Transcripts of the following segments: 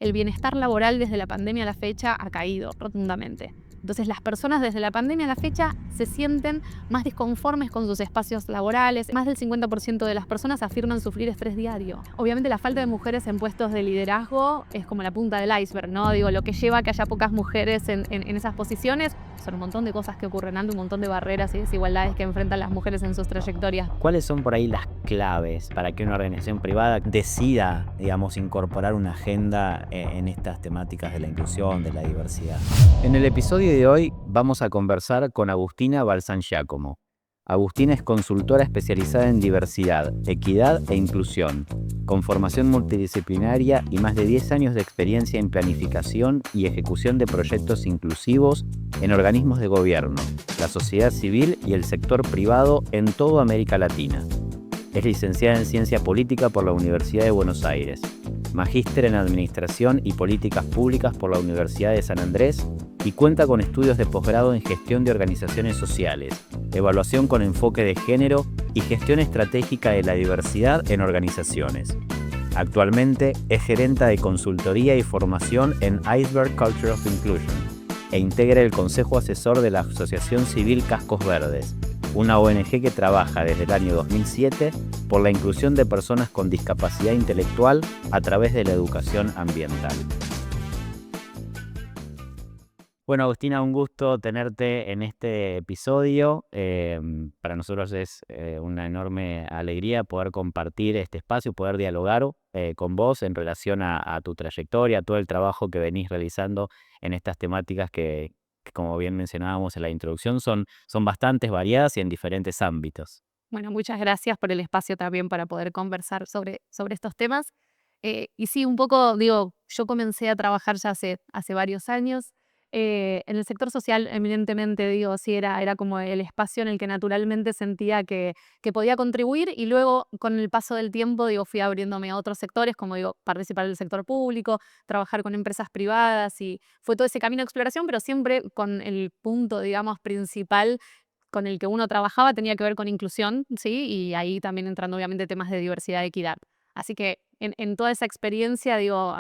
el bienestar laboral desde la pandemia a la fecha ha caído rotundamente. Entonces las personas desde la pandemia a la fecha se sienten más disconformes con sus espacios laborales. Más del 50% de las personas afirman sufrir estrés diario. Obviamente la falta de mujeres en puestos de liderazgo es como la punta del iceberg, ¿no? Digo, lo que lleva a que haya pocas mujeres en esas posiciones son un montón de cosas que ocurren, un montón de barreras y desigualdades que enfrentan las mujeres en sus trayectorias. ¿Cuáles son por ahí las claves para que una organización privada decida, digamos, incorporar una agenda en estas temáticas de la inclusión, de la diversidad? En el episodio de hoy vamos a conversar con Agustina Balsan Giacomo. Agustina es consultora especializada en diversidad, equidad e inclusión, con formación multidisciplinaria y más de 10 años de experiencia en planificación y ejecución de proyectos inclusivos en organismos de gobierno, la sociedad civil y el sector privado en toda América Latina. Es licenciada en Ciencia Política por la Universidad de Buenos Aires, magíster en Administración y Políticas Públicas por la Universidad de San Andrés y cuenta con estudios de posgrado en Gestión de Organizaciones Sociales, Evaluación con enfoque de género y Gestión estratégica de la diversidad en organizaciones. Actualmente es gerenta de consultoría y formación en Iceberg Culture of Inclusion e integra el Consejo Asesor de la Asociación Civil Cascos Verdes, una ONG que trabaja desde el año 2007 por la inclusión de personas con discapacidad intelectual a través de la educación ambiental. Bueno, Agustina, un gusto tenerte en este episodio. Para nosotros es una enorme alegría poder compartir este espacio, poder dialogar con vos en relación a tu trayectoria, a todo el trabajo que venís realizando en estas temáticas que, como bien mencionábamos en la introducción, son bastantes, variadas y en diferentes ámbitos. Bueno, muchas gracias por el espacio también para poder conversar sobre estos temas. Y sí, un poco, digo, yo comencé a trabajar ya hace varios años. En el sector social, eminentemente, digo, sí, era como el espacio en el que naturalmente sentía que podía contribuir y luego, con el paso del tiempo, digo, fui abriéndome a otros sectores, como digo, participar del sector público, trabajar con empresas privadas y fue todo ese camino de exploración, pero siempre con el punto, digamos, principal con el que uno trabajaba tenía que ver con inclusión, ¿sí? Y ahí también entrando obviamente temas de diversidad y equidad. Así que en toda esa experiencia, digo,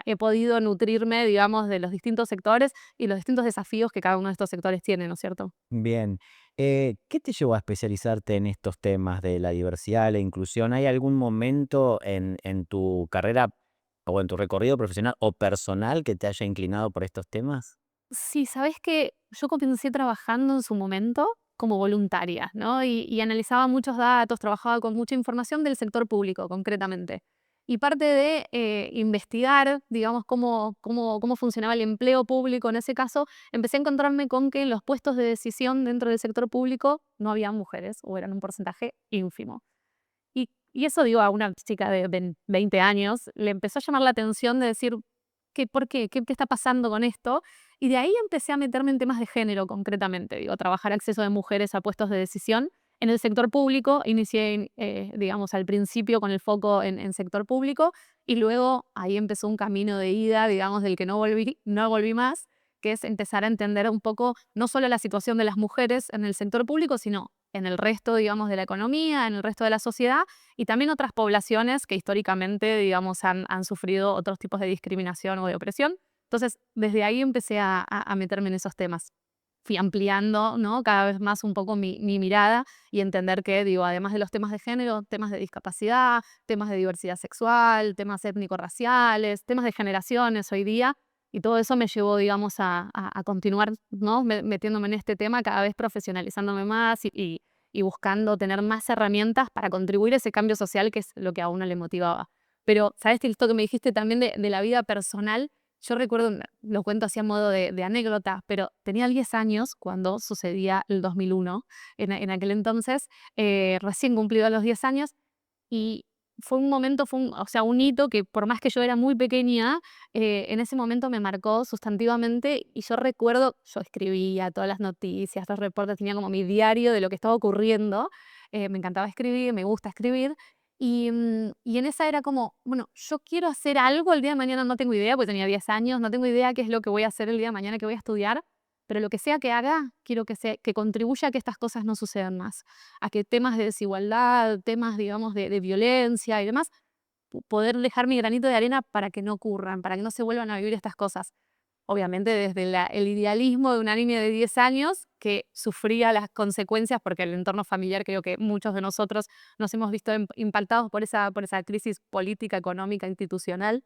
he podido nutrirme, digamos, de los distintos sectores y los distintos desafíos que cada uno de estos sectores tiene, ¿no es cierto? Bien, ¿qué te llevó a especializarte en estos temas de la diversidad, la inclusión? ¿Hay algún momento en tu carrera o en tu recorrido profesional o personal que te haya inclinado por estos temas? Sí, sabes que yo comencé trabajando en su momento como voluntaria, ¿no? Y analizaba muchos datos, trabajaba con mucha información del sector público, concretamente. Y parte de investigar, digamos, cómo funcionaba el empleo público en ese caso, empecé a encontrarme con que en los puestos de decisión dentro del sector público no había mujeres o eran un porcentaje ínfimo. Y eso, digo, a una chica de 20 años le empezó a llamar la atención de decir, ¿por qué? ¿Qué está pasando con esto? Y de ahí empecé a meterme en temas de género concretamente, digo, trabajar acceso de mujeres a puestos de decisión. En el sector público inicié, digamos, al principio con el foco en sector público y luego ahí empezó un camino de ida, digamos, del que no volví más, que es empezar a entender un poco no solo la situación de las mujeres en el sector público, sino en el resto, digamos, de la economía, en el resto de la sociedad y también otras poblaciones que históricamente, digamos, han sufrido otros tipos de discriminación o de opresión. Entonces, desde ahí empecé a meterme en esos temas. Fui ampliando, ¿no? Cada vez más un poco mi mirada y entender que, digo, además de los temas de género, temas de discapacidad, temas de diversidad sexual, temas étnico-raciales, temas de generaciones hoy día, y todo eso me llevó, digamos, a continuar, ¿no? Metiéndome en este tema, cada vez profesionalizándome más y buscando tener más herramientas para contribuir a ese cambio social que es lo que a uno le motivaba. Pero, ¿sabes? Esto que me dijiste también de la vida personal, yo recuerdo, lo cuento así a modo de anécdota, pero tenía 10 años cuando sucedía el 2001, en aquel entonces, recién cumplido los 10 años, y fue un momento, o sea, un hito que por más que yo era muy pequeña, en ese momento me marcó sustantivamente y yo recuerdo, yo escribía todas las noticias, los reportes, tenía como mi diario de lo que estaba ocurriendo, me encantaba escribir, me gusta escribir, y en esa era como, bueno, yo quiero hacer algo el día de mañana, no tengo idea, porque tenía 10 años, no tengo idea qué es lo que voy a hacer el día de mañana, que voy a estudiar, pero lo que sea que haga, quiero que contribuya a que estas cosas no sucedan más, a que temas de desigualdad, temas, digamos, de violencia y demás, poder dejar mi granito de arena para que no ocurran, para que no se vuelvan a vivir estas cosas. Obviamente desde el idealismo de una niña de 10 años que sufría las consecuencias, porque el entorno familiar creo que muchos de nosotros nos hemos visto impactados por esa crisis política, económica, institucional.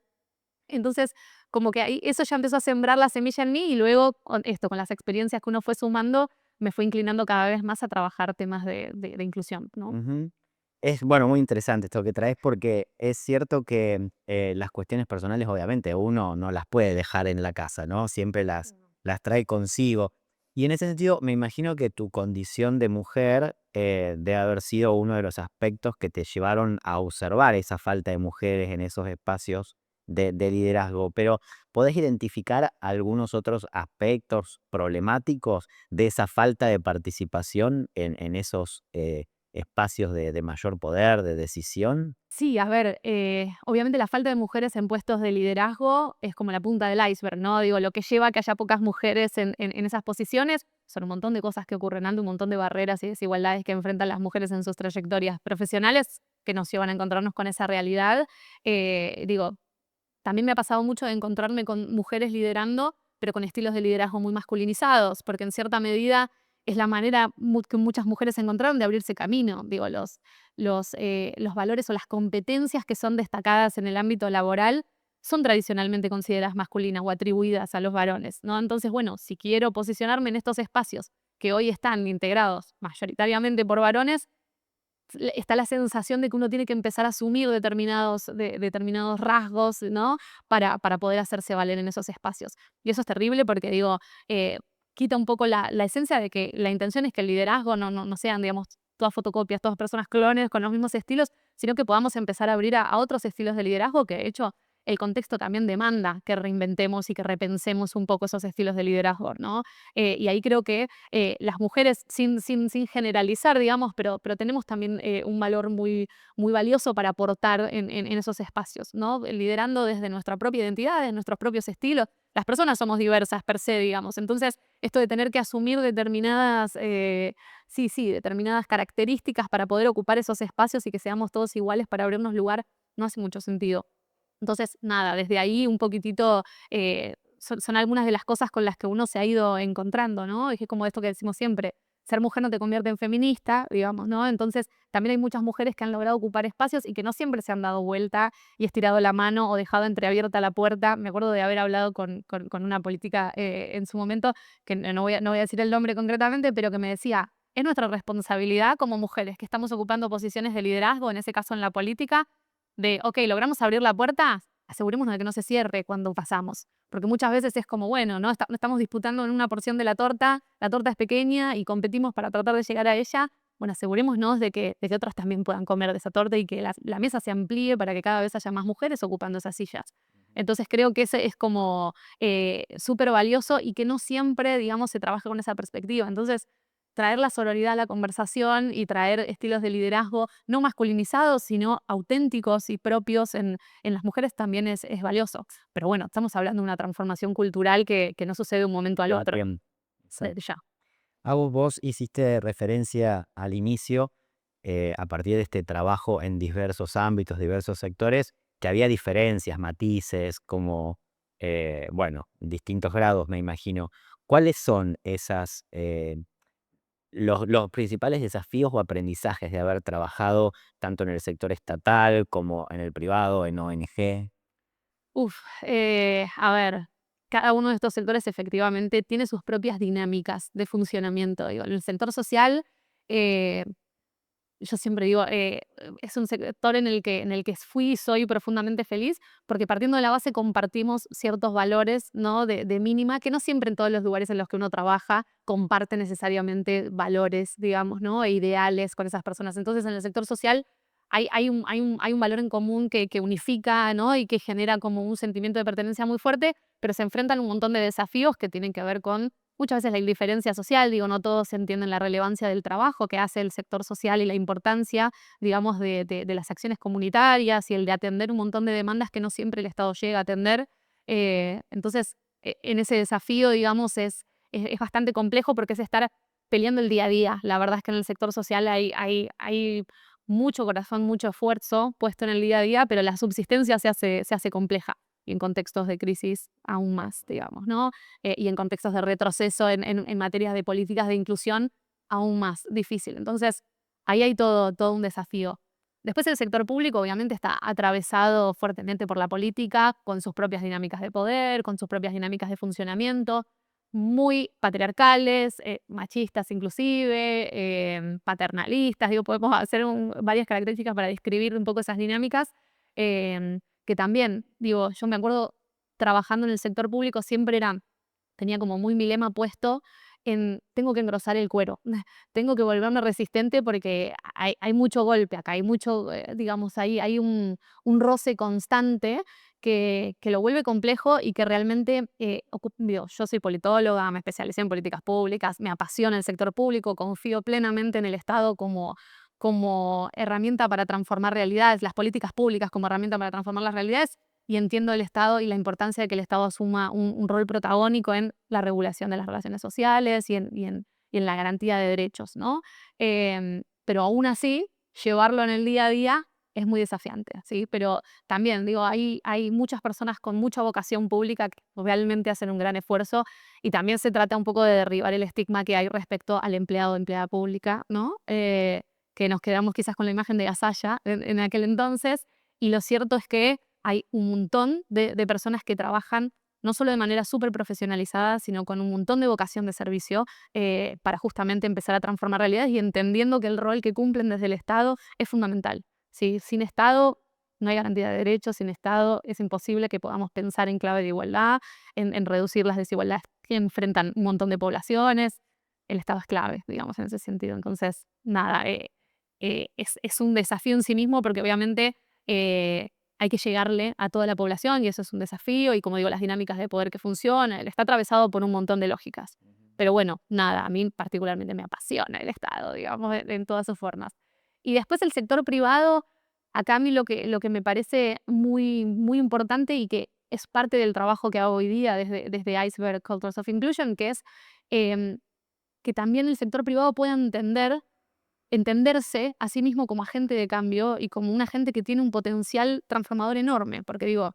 Entonces, como que ahí eso ya empezó a sembrar la semilla en mí y luego con las experiencias que uno fue sumando, me fue inclinando cada vez más a trabajar temas de inclusión, ¿no? Ujú. Es, bueno, muy interesante esto que traes porque es cierto que las cuestiones personales obviamente uno no las puede dejar en la casa, ¿no? Siempre las trae consigo. Y en ese sentido me imagino que tu condición de mujer debe haber sido uno de los aspectos que te llevaron a observar esa falta de mujeres en esos espacios de liderazgo. Pero ¿podés identificar algunos otros aspectos problemáticos de esa falta de participación en esos espacios de mayor poder, de decisión? Sí, a ver, obviamente la falta de mujeres en puestos de liderazgo es como la punta del iceberg, ¿no? Digo, lo que lleva a que haya pocas mujeres en esas posiciones son un montón de cosas que ocurren, un montón de barreras y desigualdades que enfrentan las mujeres en sus trayectorias profesionales que nos llevan a encontrarnos con esa realidad. Digo, también me ha pasado mucho de encontrarme con mujeres liderando, pero con estilos de liderazgo muy masculinizados, porque en cierta medida es la manera que muchas mujeres encontraron de abrirse camino. Digo, los valores o las competencias que son destacadas en el ámbito laboral son tradicionalmente consideradas masculinas o atribuidas a los varones, ¿no? Entonces, bueno, si quiero posicionarme en estos espacios que hoy están integrados mayoritariamente por varones, está la sensación de que uno tiene que empezar a asumir determinados rasgos, ¿no? Para poder hacerse valer en esos espacios. Y eso es terrible porque, digo, quita un poco la esencia de que la intención es que el liderazgo no sean, digamos, todas fotocopias, todas personas clones con los mismos estilos, sino que podamos empezar a abrir a otros estilos de liderazgo que, de hecho, el contexto también demanda que reinventemos y que repensemos un poco esos estilos de liderazgo, ¿no? Y ahí creo que las mujeres, sin generalizar, digamos, pero tenemos también un valor muy valioso para aportar en esos espacios, ¿no? Liderando desde nuestra propia identidad, desde nuestros propios estilos. Las personas somos diversas per se, digamos. Entonces, esto de tener que asumir determinadas características para poder ocupar esos espacios y que seamos todos iguales para abrirnos lugar, no hace mucho sentido. Entonces, nada, desde ahí un poquitito son algunas de las cosas con las que uno se ha ido encontrando, ¿no? Es que como esto que decimos siempre, ser mujer no te convierte en feminista, digamos, ¿no? Entonces, también hay muchas mujeres que han logrado ocupar espacios y que no siempre se han dado vuelta y estirado la mano o dejado entreabierta la puerta. Me acuerdo de haber hablado con una política en su momento, que no voy a decir el nombre concretamente, pero que me decía, es nuestra responsabilidad como mujeres que estamos ocupando posiciones de liderazgo, en ese caso en la política, de, ok, logramos abrir la puerta, asegurémonos de que no se cierre cuando pasamos. Porque muchas veces es como, bueno, ¿no? Estamos disputando en una porción de la torta es pequeña y competimos para tratar de llegar a ella. Bueno, asegurémonos de que otras también puedan comer de esa torta y que la mesa se amplíe para que cada vez haya más mujeres ocupando esas sillas. Entonces creo que ese es como súper valioso y que no siempre, digamos, se trabaja con esa perspectiva. Entonces, traer la sororidad a la conversación y traer estilos de liderazgo no masculinizados, sino auténticos y propios en las mujeres también es valioso. Pero bueno, estamos hablando de una transformación cultural que no sucede de un momento al Lleva otro, tiempo. desde Exacto. ya. Vos hiciste referencia al inicio, a partir de este trabajo en diversos ámbitos, diversos sectores, que había diferencias, matices, como, bueno, distintos grados, me imagino. ¿Cuáles son los principales desafíos o aprendizajes de haber trabajado tanto en el sector estatal como en el privado, en ONG? Uf, a ver, cada uno de estos sectores efectivamente tiene sus propias dinámicas de funcionamiento. Digo, en el sector social, eh, yo siempre digo, es un sector en el que fui y soy profundamente feliz, porque partiendo de la base compartimos ciertos valores, ¿no? de mínima, que no siempre en todos los lugares en los que uno trabaja comparte necesariamente valores, digamos, ¿no? E ideales con esas personas. Entonces, en el sector social hay un valor en común que unifica, ¿no? Y que genera como un sentimiento de pertenencia muy fuerte, pero se enfrentan un montón de desafíos que tienen que ver con muchas veces la indiferencia social. Digo, no todos entienden la relevancia del trabajo que hace el sector social y la importancia, digamos, de las acciones comunitarias y el de atender un montón de demandas que no siempre el Estado llega a atender. Entonces, en ese desafío, digamos, es bastante complejo porque es estar peleando el día a día. La verdad es que en el sector social hay mucho corazón, mucho esfuerzo puesto en el día a día, pero la subsistencia se hace compleja. Y en contextos de crisis aún más, digamos, ¿no? Y en contextos de retroceso en materias de políticas de inclusión aún más difícil. Entonces, ahí hay todo un desafío. Después el sector público obviamente está atravesado fuertemente por la política, con sus propias dinámicas de poder, con sus propias dinámicas de funcionamiento, muy patriarcales, machistas inclusive, paternalistas, digo, podemos hacer varias características para describir un poco esas dinámicas, que también, digo, yo me acuerdo trabajando en el sector público siempre tenía como muy mi lema puesto en tengo que engrosar el cuero, tengo que volverme resistente porque hay mucho golpe acá, hay mucho, digamos, hay un roce constante que lo vuelve complejo y que realmente, digo, yo soy politóloga, me especialicé en políticas públicas, me apasiona el sector público, confío plenamente en el Estado como herramienta para transformar realidades, las políticas públicas como herramienta para transformar las realidades, y entiendo el Estado y la importancia de que el Estado asuma un rol protagónico en la regulación de las relaciones sociales y en la garantía de derechos, ¿no? Pero aún así, llevarlo en el día a día es muy desafiante, ¿sí? Pero también, digo, hay muchas personas con mucha vocación pública que realmente hacen un gran esfuerzo, y también se trata un poco de derribar el estigma que hay respecto al empleado o empleada pública, ¿no? Que nos quedamos quizás con la imagen de Gasalla en aquel entonces, y lo cierto es que hay un montón de personas que trabajan no solo de manera súper profesionalizada, sino con un montón de vocación de servicio, para justamente empezar a transformar realidades y entendiendo que el rol que cumplen desde el Estado es fundamental, ¿sí? Sin Estado no hay garantía de derechos, sin Estado es imposible que podamos pensar en clave de igualdad, en reducir las desigualdades que enfrentan un montón de poblaciones. El Estado es clave, digamos, en ese sentido. Entonces, nada, es un desafío en sí mismo porque obviamente, hay que llegarle a toda la población y eso es un desafío y, como digo, las dinámicas de poder que funcionan, está atravesado por un montón de lógicas. Pero bueno, nada, a mí particularmente me apasiona el Estado, digamos, en todas sus formas. Y después el sector privado, acá a mí lo que me parece muy, muy importante y que es parte del trabajo que hago hoy día desde Iceberg Cultures of Inclusion, que es, em, que también el sector privado pueda entenderse a sí mismo como agente de cambio y como un agente que tiene un potencial transformador enorme, porque digo,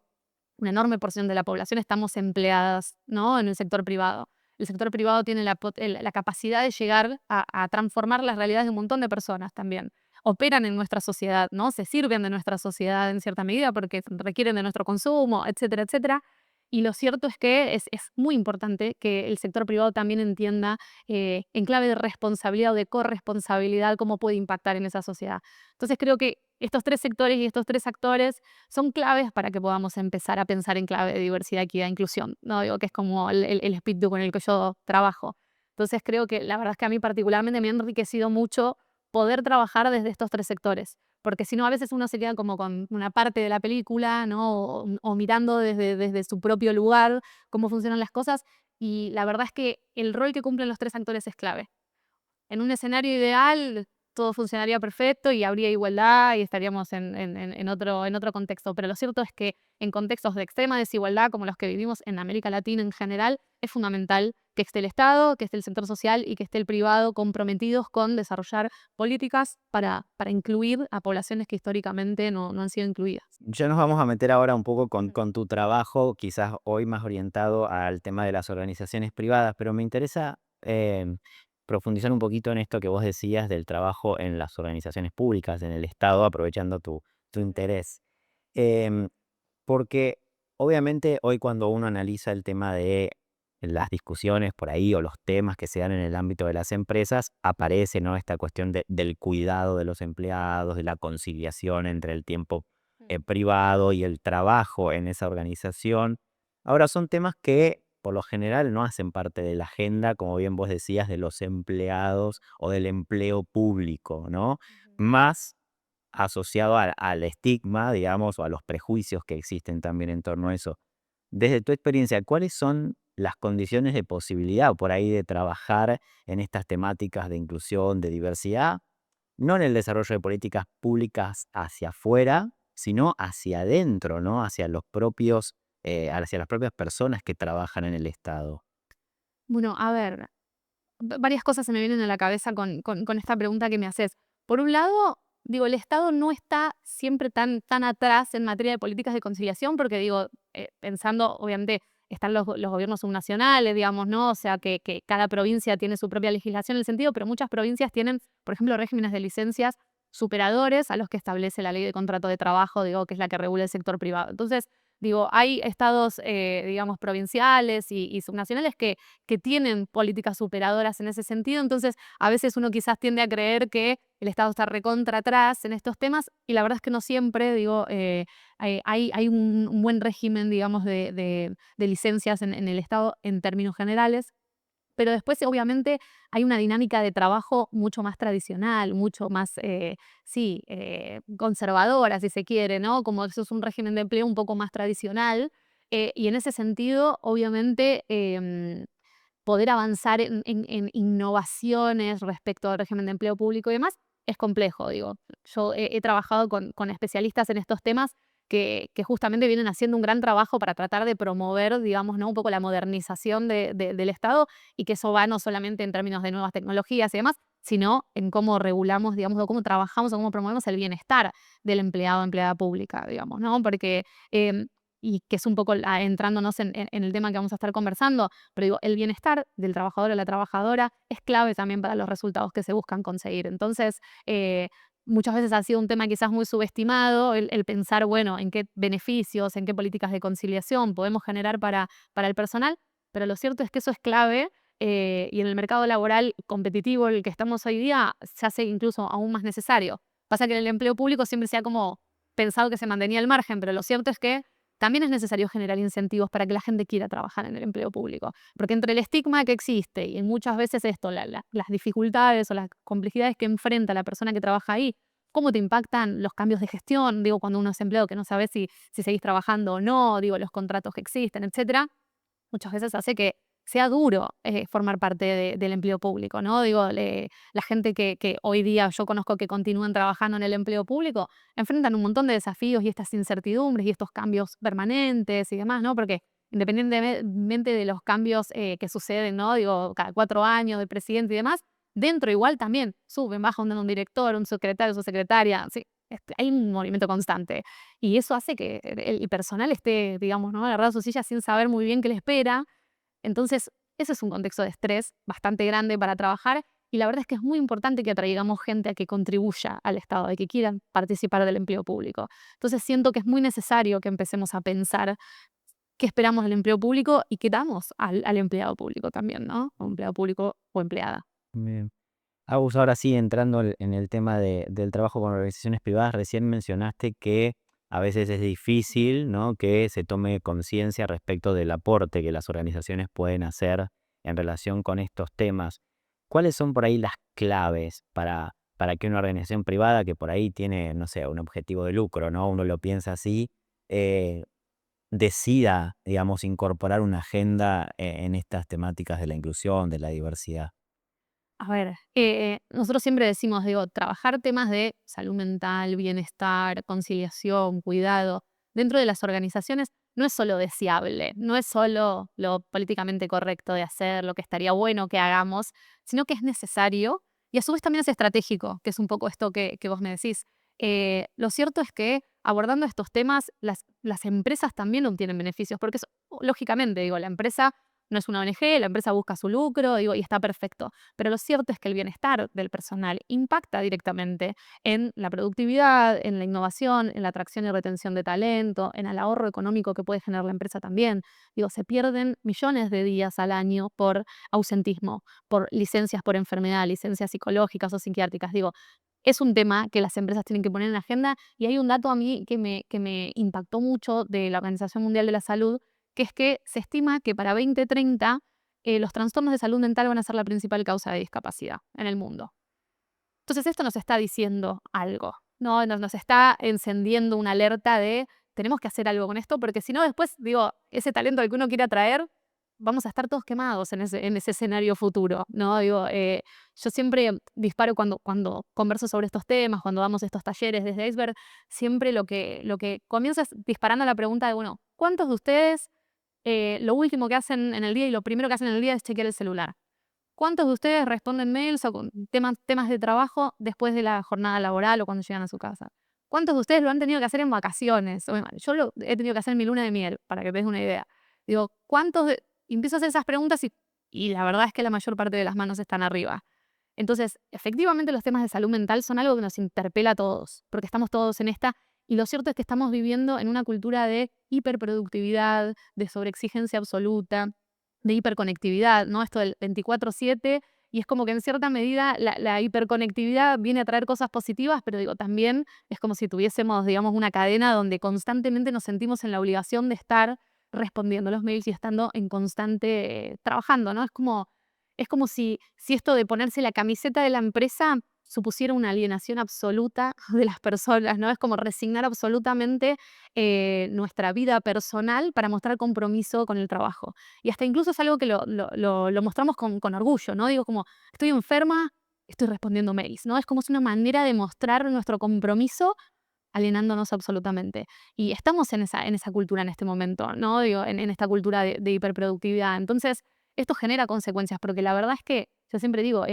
una enorme porción de la población estamos empleadas, ¿no? En el sector privado. El sector privado tiene la capacidad de llegar a transformar las realidades de un montón de personas también. Operan en nuestra sociedad, ¿no? Se sirven de nuestra sociedad en cierta medida porque requieren de nuestro consumo, etcétera, etcétera. Y lo cierto es que es muy importante que el sector privado también entienda, en clave de responsabilidad o de corresponsabilidad, cómo puede impactar en esa sociedad. Entonces creo que estos tres sectores y estos tres actores son claves para que podamos empezar a pensar en clave de diversidad, equidad e inclusión, ¿no? Digo que es como el espíritu con el que yo trabajo. Entonces creo que la verdad es que a mí particularmente me ha enriquecido mucho poder trabajar desde estos tres sectores, porque si no a veces uno se queda como con una parte de la película, ¿no? O mirando desde su propio lugar cómo funcionan las cosas, y la verdad es que el rol que cumplen los tres actores es clave. En un escenario ideal, todo funcionaría perfecto y habría igualdad y estaríamos en otro contexto. Pero lo cierto es que en contextos de extrema desigualdad, como los que vivimos en América Latina en general, es fundamental que esté el Estado, que esté el sector social y que esté el privado comprometidos con desarrollar políticas para incluir a poblaciones que históricamente no han sido incluidas. Ya nos vamos a meter ahora un poco con tu trabajo, quizás hoy más orientado al tema de las organizaciones privadas, pero me interesa profundizar un poquito en esto que vos decías del trabajo en las organizaciones públicas, en el Estado, aprovechando tu interés. Em, Porque obviamente hoy cuando uno analiza el tema de las discusiones por ahí o los temas que se dan en el ámbito de las empresas, aparece, ¿no?, esta cuestión del cuidado de los empleados, de la conciliación entre el tiempo privado y el trabajo en esa organización. Ahora son temas que por lo general no hacen parte de la agenda, como bien vos decías, de los empleados o del empleo público, ¿no? Más asociado al estigma, digamos, o a los prejuicios que existen también en torno a eso. Desde tu experiencia, ¿cuáles son las condiciones de posibilidad por ahí de trabajar en estas temáticas de inclusión, de diversidad? No en el desarrollo de políticas públicas hacia afuera, sino hacia adentro, ¿no? Hacia las propias personas que trabajan en el Estado. Bueno, a ver, varias cosas se me vienen a la cabeza con esta pregunta que me haces. Por un lado, digo, el Estado no está siempre tan atrás en materia de políticas de conciliación, porque digo, pensando, obviamente, están los gobiernos subnacionales, digamos, ¿no? O sea, que cada provincia tiene su propia legislación en el sentido, pero muchas provincias tienen, por ejemplo, regímenes de licencias superadores a los que establece la ley de contrato de trabajo, digo, que es la que regula el sector privado. Entonces, digo, hay estados, digamos, provinciales y subnacionales que tienen políticas superadoras en ese sentido. Entonces, a veces uno quizás tiende a creer que el Estado está recontra atrás en estos temas y la verdad es que no siempre, digo, hay un buen régimen, digamos, de licencias en el Estado en términos generales. Pero después, obviamente, hay una dinámica de trabajo mucho más tradicional, mucho más, sí, conservadora, si se quiere, ¿no? Como eso es un régimen de empleo un poco más tradicional. Y en ese sentido, obviamente, poder avanzar en innovaciones respecto al régimen de empleo público y demás es complejo, digo. Yo he trabajado con especialistas en estos temas que justamente vienen haciendo un gran trabajo para tratar de promover, digamos, ¿no? Un poco la modernización del Estado y que eso va no solamente en términos de nuevas tecnologías y demás, sino en cómo regulamos, digamos, o cómo trabajamos o cómo promovemos el bienestar del empleado o empleada pública, digamos, ¿no? Porque, y que es un poco entrándonos en el tema que vamos a estar conversando, pero digo, el bienestar del trabajador o la trabajadora es clave también para los resultados que se buscan conseguir. Entonces, muchas veces ha sido un tema quizás muy subestimado, el pensar, bueno, en qué beneficios, en qué políticas de conciliación podemos generar para el personal, pero lo cierto es que eso es clave. Y en el mercado laboral competitivo, el que estamos hoy día, se hace incluso aún más necesario. Pasa que en el empleo público siempre se ha como pensado que se mantenía al margen, pero lo cierto es que también es necesario generar incentivos para que la gente quiera trabajar en el empleo público. Porque entre el estigma que existe y muchas veces esto, las dificultades o las complejidades que enfrenta la persona que trabaja ahí, cómo te impactan los cambios de gestión, digo, cuando uno es empleado que no sabe si seguís trabajando o no, digo, los contratos que existen, etcétera, muchas veces hace que sea duro formar parte del empleo público, ¿no? Digo, la gente que hoy día yo conozco que continúan trabajando en el empleo público enfrentan un montón de desafíos y estas incertidumbres y estos cambios permanentes y demás, ¿no? Porque independientemente de los cambios que suceden, ¿no? Digo, cada 4 años del presidente y demás, dentro igual también suben, bajan un director, un secretario, su secretaria, sí, hay un movimiento constante. Y eso hace que el personal esté, digamos, ¿no? Agarrado a su silla sin saber muy bien qué le espera. Entonces, ese es un contexto de estrés bastante grande para trabajar y la verdad es que es muy importante que atraigamos gente a que contribuya al Estado, a que quieran participar del empleo público. Entonces, siento que es muy necesario que empecemos a pensar qué esperamos del empleo público y qué damos al empleado público también, ¿no? O empleado público o empleada. Bien. Agus, ahora sí, entrando en el tema del trabajo con organizaciones privadas, recién mencionaste que a veces es difícil, ¿no? Que se tome conciencia respecto del aporte que las organizaciones pueden hacer en relación con estos temas. ¿Cuáles son por ahí las claves para que una organización privada que por ahí tiene, no sé, un objetivo de lucro, ¿no? Uno lo piensa así, eh, decida, digamos, incorporar una agenda en estas temáticas de la inclusión, de la diversidad? A ver, nosotros siempre decimos, digo, trabajar temas de salud mental, bienestar, conciliación, cuidado, dentro de las organizaciones no es solo deseable, no es solo lo políticamente correcto de hacer, lo que estaría bueno que hagamos, sino que es necesario y a su vez también es estratégico, que es un poco esto que vos me decís. Lo cierto es que abordando estos temas, las empresas también obtienen beneficios, porque lógicamente, digo, la empresa no es una ONG, la empresa busca su lucro, digo, y está perfecto. Pero lo cierto es que el bienestar del personal impacta directamente en la productividad, en la innovación, en la atracción y retención de talento, en el ahorro económico que puede generar la empresa también. Digo, se pierden millones de días al año por ausentismo, por licencias por enfermedad, licencias psicológicas o psiquiátricas. Digo, es un tema que las empresas tienen que poner en la agenda y hay un dato a mí que me impactó mucho de la Organización Mundial de la Salud, que es que se estima que para 2030 los trastornos de salud mental van a ser la principal causa de discapacidad en el mundo. Entonces esto nos está diciendo algo, ¿no? Nos está encendiendo una alerta de tenemos que hacer algo con esto, porque si no después, digo, ese talento al que uno quiere atraer, vamos a estar todos quemados en ese escenario futuro, ¿no? Digo, yo siempre disparo cuando converso sobre estos temas, cuando damos estos talleres desde Iceberg, siempre lo que comienza es disparando la pregunta de, bueno, ¿cuántos de ustedes lo último que hacen en el día y lo primero que hacen en el día es chequear el celular? ¿Cuántos de ustedes responden mails o con temas de trabajo después de la jornada laboral o cuando llegan a su casa? ¿Cuántos de ustedes lo han tenido que hacer en vacaciones? Yo lo he tenido que hacer en mi luna de miel, para que te des una idea. Digo, empiezo a hacer esas preguntas y la verdad es que la mayor parte de las manos están arriba. Entonces, efectivamente los temas de salud mental son algo que nos interpela a todos, porque estamos todos en esta, y lo cierto es que estamos viviendo en una cultura de hiperproductividad, de sobreexigencia absoluta, de hiperconectividad, ¿no? Esto del 24/7, y es como que en cierta medida la hiperconectividad viene a traer cosas positivas, pero digo, también es como si tuviésemos, digamos, una cadena donde constantemente nos sentimos en la obligación de estar respondiendo los mails y estando en constante trabajando, ¿no? Es como si esto de ponerse la camiseta de la empresa supusiera una alienación absoluta de las personas, ¿no? Es como resignar absolutamente nuestra vida personal para mostrar compromiso con el trabajo. Y hasta incluso es algo que lo mostramos con orgullo, ¿no? Digo, como, estoy enferma, estoy respondiendo mails, ¿no? Es como si una manera de mostrar nuestro compromiso alienándonos absolutamente. Y estamos en esa cultura en este momento, ¿no? Digo, en esta cultura de hiperproductividad. Entonces, esto genera consecuencias, porque la verdad es que, yo siempre digo,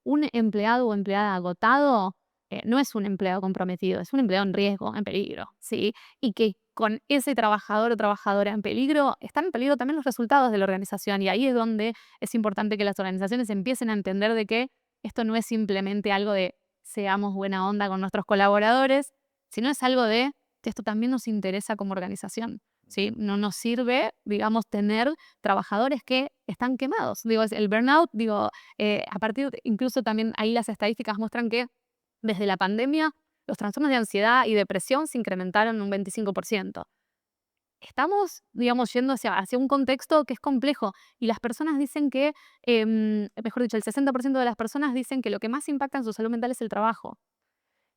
un empleado o empleada agotado no es un empleado comprometido, es un empleado en riesgo, en peligro, ¿sí? Y que con ese trabajador o trabajadora en peligro, están en peligro también los resultados de la organización. Y ahí es donde es importante que las organizaciones empiecen a entender de que esto no es simplemente algo de seamos buena onda con nuestros colaboradores, sino es algo de esto también nos interesa como organización, ¿sí? No nos sirve, digamos, tener trabajadores que están quemados. Digo, el burnout, digo, incluso también ahí las estadísticas muestran que desde la pandemia los trastornos de ansiedad y depresión se incrementaron un 25%. Estamos, digamos, yendo hacia un contexto que es complejo y las personas dicen que, mejor dicho, el 60% de las personas dicen que lo que más impacta en su salud mental es el trabajo.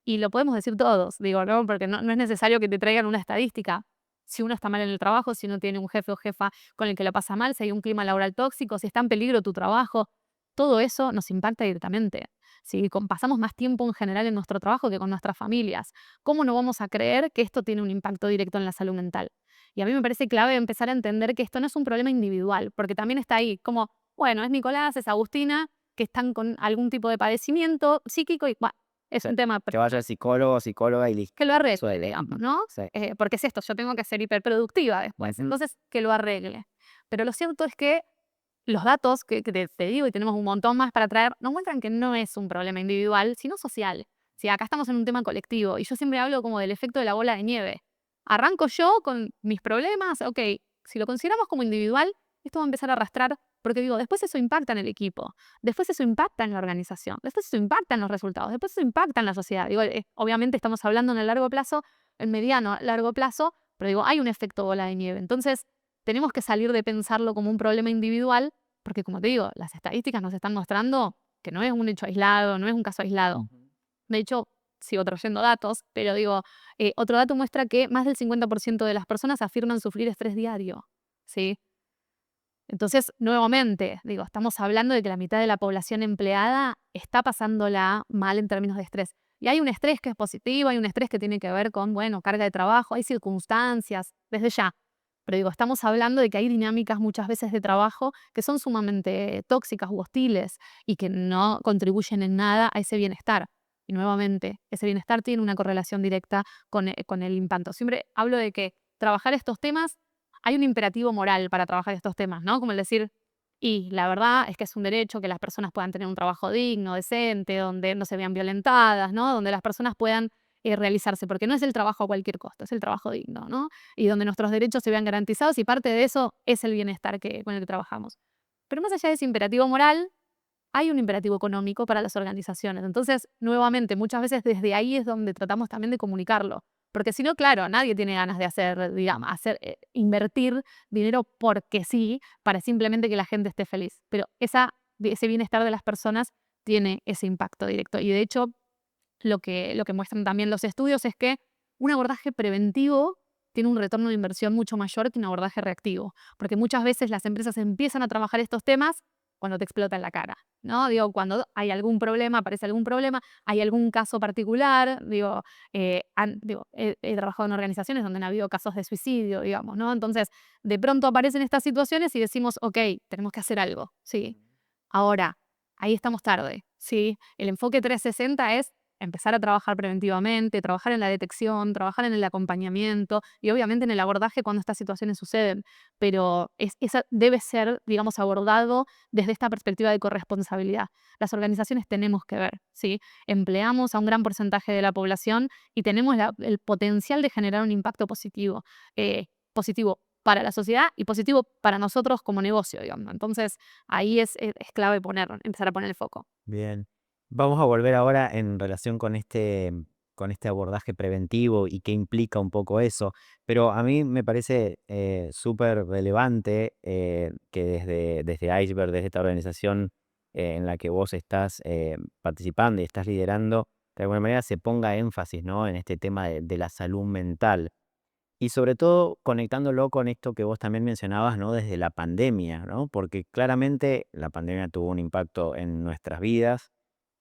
Y lo podemos decir todos, digo, ¿no? Porque no es necesario que te traigan una estadística. Si uno está mal en el trabajo, si uno tiene un jefe o jefa con el que lo pasa mal, si hay un clima laboral tóxico, si está en peligro tu trabajo, todo eso nos impacta directamente. Si pasamos más tiempo en general en nuestro trabajo que con nuestras familias, ¿cómo no vamos a creer que esto tiene un impacto directo en la salud mental? Y a mí me parece clave empezar a entender que esto no es un problema individual, porque también está ahí, como, bueno, es Nicolás, es Agustina, que están con algún tipo de padecimiento psíquico y, bueno, es un tema Que vaya al psicólogo, psicóloga y listo. que lo arregle, Suele. digamos, ¿no? Sí. Porque es esto, yo tengo que ser hiperproductiva después, entonces que lo arregle. Pero lo cierto es que los datos que te digo, y tenemos un montón más para traer, nos muestran que no es un problema individual, sino social. Si acá estamos en un tema colectivo, y yo siempre hablo como del efecto de la bola de nieve. Arranco yo con mis problemas, ok, si lo consideramos como individual, esto va a empezar a arrastrar, porque digo, después eso impacta en el equipo, después eso impacta en la organización, después eso impacta en los resultados, después eso impacta en la sociedad. Digo, obviamente estamos hablando en el largo plazo, en mediano, largo plazo, pero digo, hay un efecto bola de nieve. Entonces, tenemos que salir de pensarlo como un problema individual, porque como te digo, las estadísticas nos están mostrando que no es un hecho aislado, no es un caso aislado. De hecho, sigo trayendo datos, pero digo, otro dato muestra que más del 50% de las personas afirman sufrir estrés diario, ¿sí? Entonces, nuevamente, digo, estamos hablando de que la mitad de la población empleada está pasándola mal en términos de estrés. Y hay un estrés que es positivo, hay un estrés que tiene que ver con, bueno, carga de trabajo, hay circunstancias, desde ya. Pero digo, estamos hablando de que hay dinámicas muchas veces de trabajo que son sumamente tóxicas u hostiles y que no contribuyen en nada a ese bienestar. Y nuevamente, ese bienestar tiene una correlación directa con el impacto. Siempre hablo de que trabajar estos temas, hay un imperativo moral para trabajar estos temas, ¿no? Como el decir, y la verdad es que es un derecho que las personas puedan tener un trabajo digno, decente, donde no se vean violentadas, ¿no? Donde las personas puedan realizarse, porque no es el trabajo a cualquier costo, es el trabajo digno, ¿no? Y donde nuestros derechos se vean garantizados y parte de eso es el bienestar con el que trabajamos. Pero más allá de ese imperativo moral, hay un imperativo económico para las organizaciones. Entonces, nuevamente, muchas veces desde ahí es donde tratamos también de comunicarlo. Porque si no, claro, nadie tiene ganas de hacer, digamos, invertir dinero porque sí, para simplemente que la gente esté feliz. Pero ese bienestar de las personas tiene ese impacto directo. Y de hecho, lo que muestran también los estudios es que un abordaje preventivo tiene un retorno de inversión mucho mayor que un abordaje reactivo. Porque muchas veces las empresas empiezan a trabajar estos temas cuando te explota en la cara, ¿no? Digo, cuando hay algún problema, aparece algún problema, hay algún caso particular, he trabajado en organizaciones donde han habido casos de suicidio, digamos, ¿no? Entonces, de pronto aparecen estas situaciones y decimos, ok, tenemos que hacer algo, ¿sí? Ahora, ahí estamos tarde, ¿sí? El enfoque 360 es empezar a trabajar preventivamente, trabajar en la detección, trabajar en el acompañamiento y obviamente en el abordaje cuando estas situaciones suceden, pero esa debe ser, digamos, abordado desde esta perspectiva de corresponsabilidad. Las organizaciones tenemos que ver, ¿sí? Empleamos a un gran porcentaje de la población y tenemos el potencial de generar un impacto positivo para la sociedad y positivo para nosotros como negocio, digamos. Entonces, ahí es clave empezar a poner el foco. Bien. Vamos a volver ahora en relación con este abordaje preventivo y qué implica un poco eso. Pero a mí me parece súper relevante que desde Iceberg, desde esta organización en la que vos estás participando y estás liderando, de alguna manera se ponga énfasis, ¿no? En este tema de la salud mental. Y sobre todo conectándolo con esto que vos también mencionabas, ¿no? Desde la pandemia, ¿no? Porque claramente la pandemia tuvo un impacto en nuestras vidas,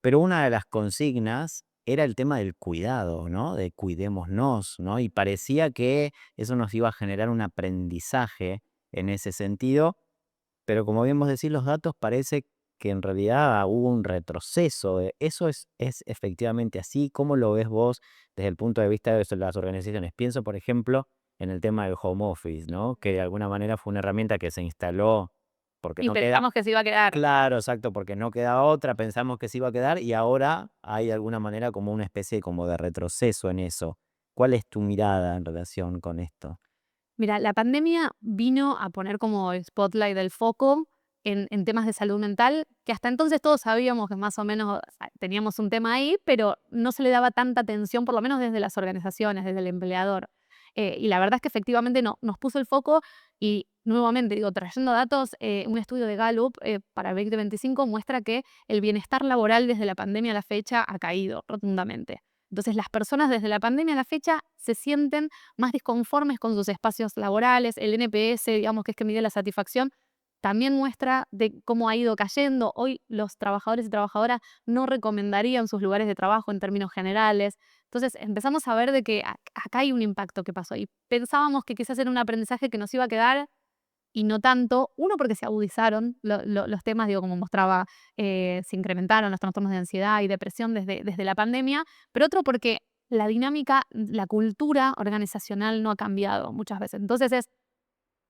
pero una de las consignas era el tema del cuidado, ¿no? De cuidémonos, ¿no? Y parecía que eso nos iba a generar un aprendizaje en ese sentido, pero como bien vos decís, los datos parece que en realidad hubo un retroceso. ¿Eso es efectivamente así? ¿Cómo lo ves vos desde el punto de vista de las organizaciones? Pienso, por ejemplo, en el tema del home office, ¿no? Que de alguna manera fue una herramienta que se instaló porque Y no queda. pensamos que se iba a quedar. Claro, exacto, porque no queda otra, pensamos que se iba a quedar y ahora hay de alguna manera como una especie como de retroceso en eso. ¿Cuál es tu mirada en relación con esto? Mira, la pandemia vino a poner como el spotlight del foco en temas de salud mental, que hasta entonces todos sabíamos que más o menos teníamos un tema ahí, pero no se le daba tanta atención, por lo menos desde las organizaciones, desde el empleador. Y la verdad es que efectivamente no, nos puso el foco y nuevamente, digo, trayendo datos, un estudio de Gallup para el 2025 muestra que el bienestar laboral desde la pandemia a la fecha ha caído rotundamente. Entonces, las personas desde la pandemia a la fecha se sienten más disconformes con sus espacios laborales. El NPS, digamos, que es que mide la satisfacción, también muestra de cómo ha ido cayendo. Hoy los trabajadores y trabajadoras no recomendarían sus lugares de trabajo en términos generales. Entonces empezamos a ver de que acá hay un impacto que pasó y pensábamos que quizás era un aprendizaje que nos iba a quedar y no tanto. Uno, porque se agudizaron los temas, digo, como mostraba, se incrementaron los trastornos de ansiedad y depresión desde la pandemia, pero otro porque la dinámica, la cultura organizacional no ha cambiado muchas veces. Entonces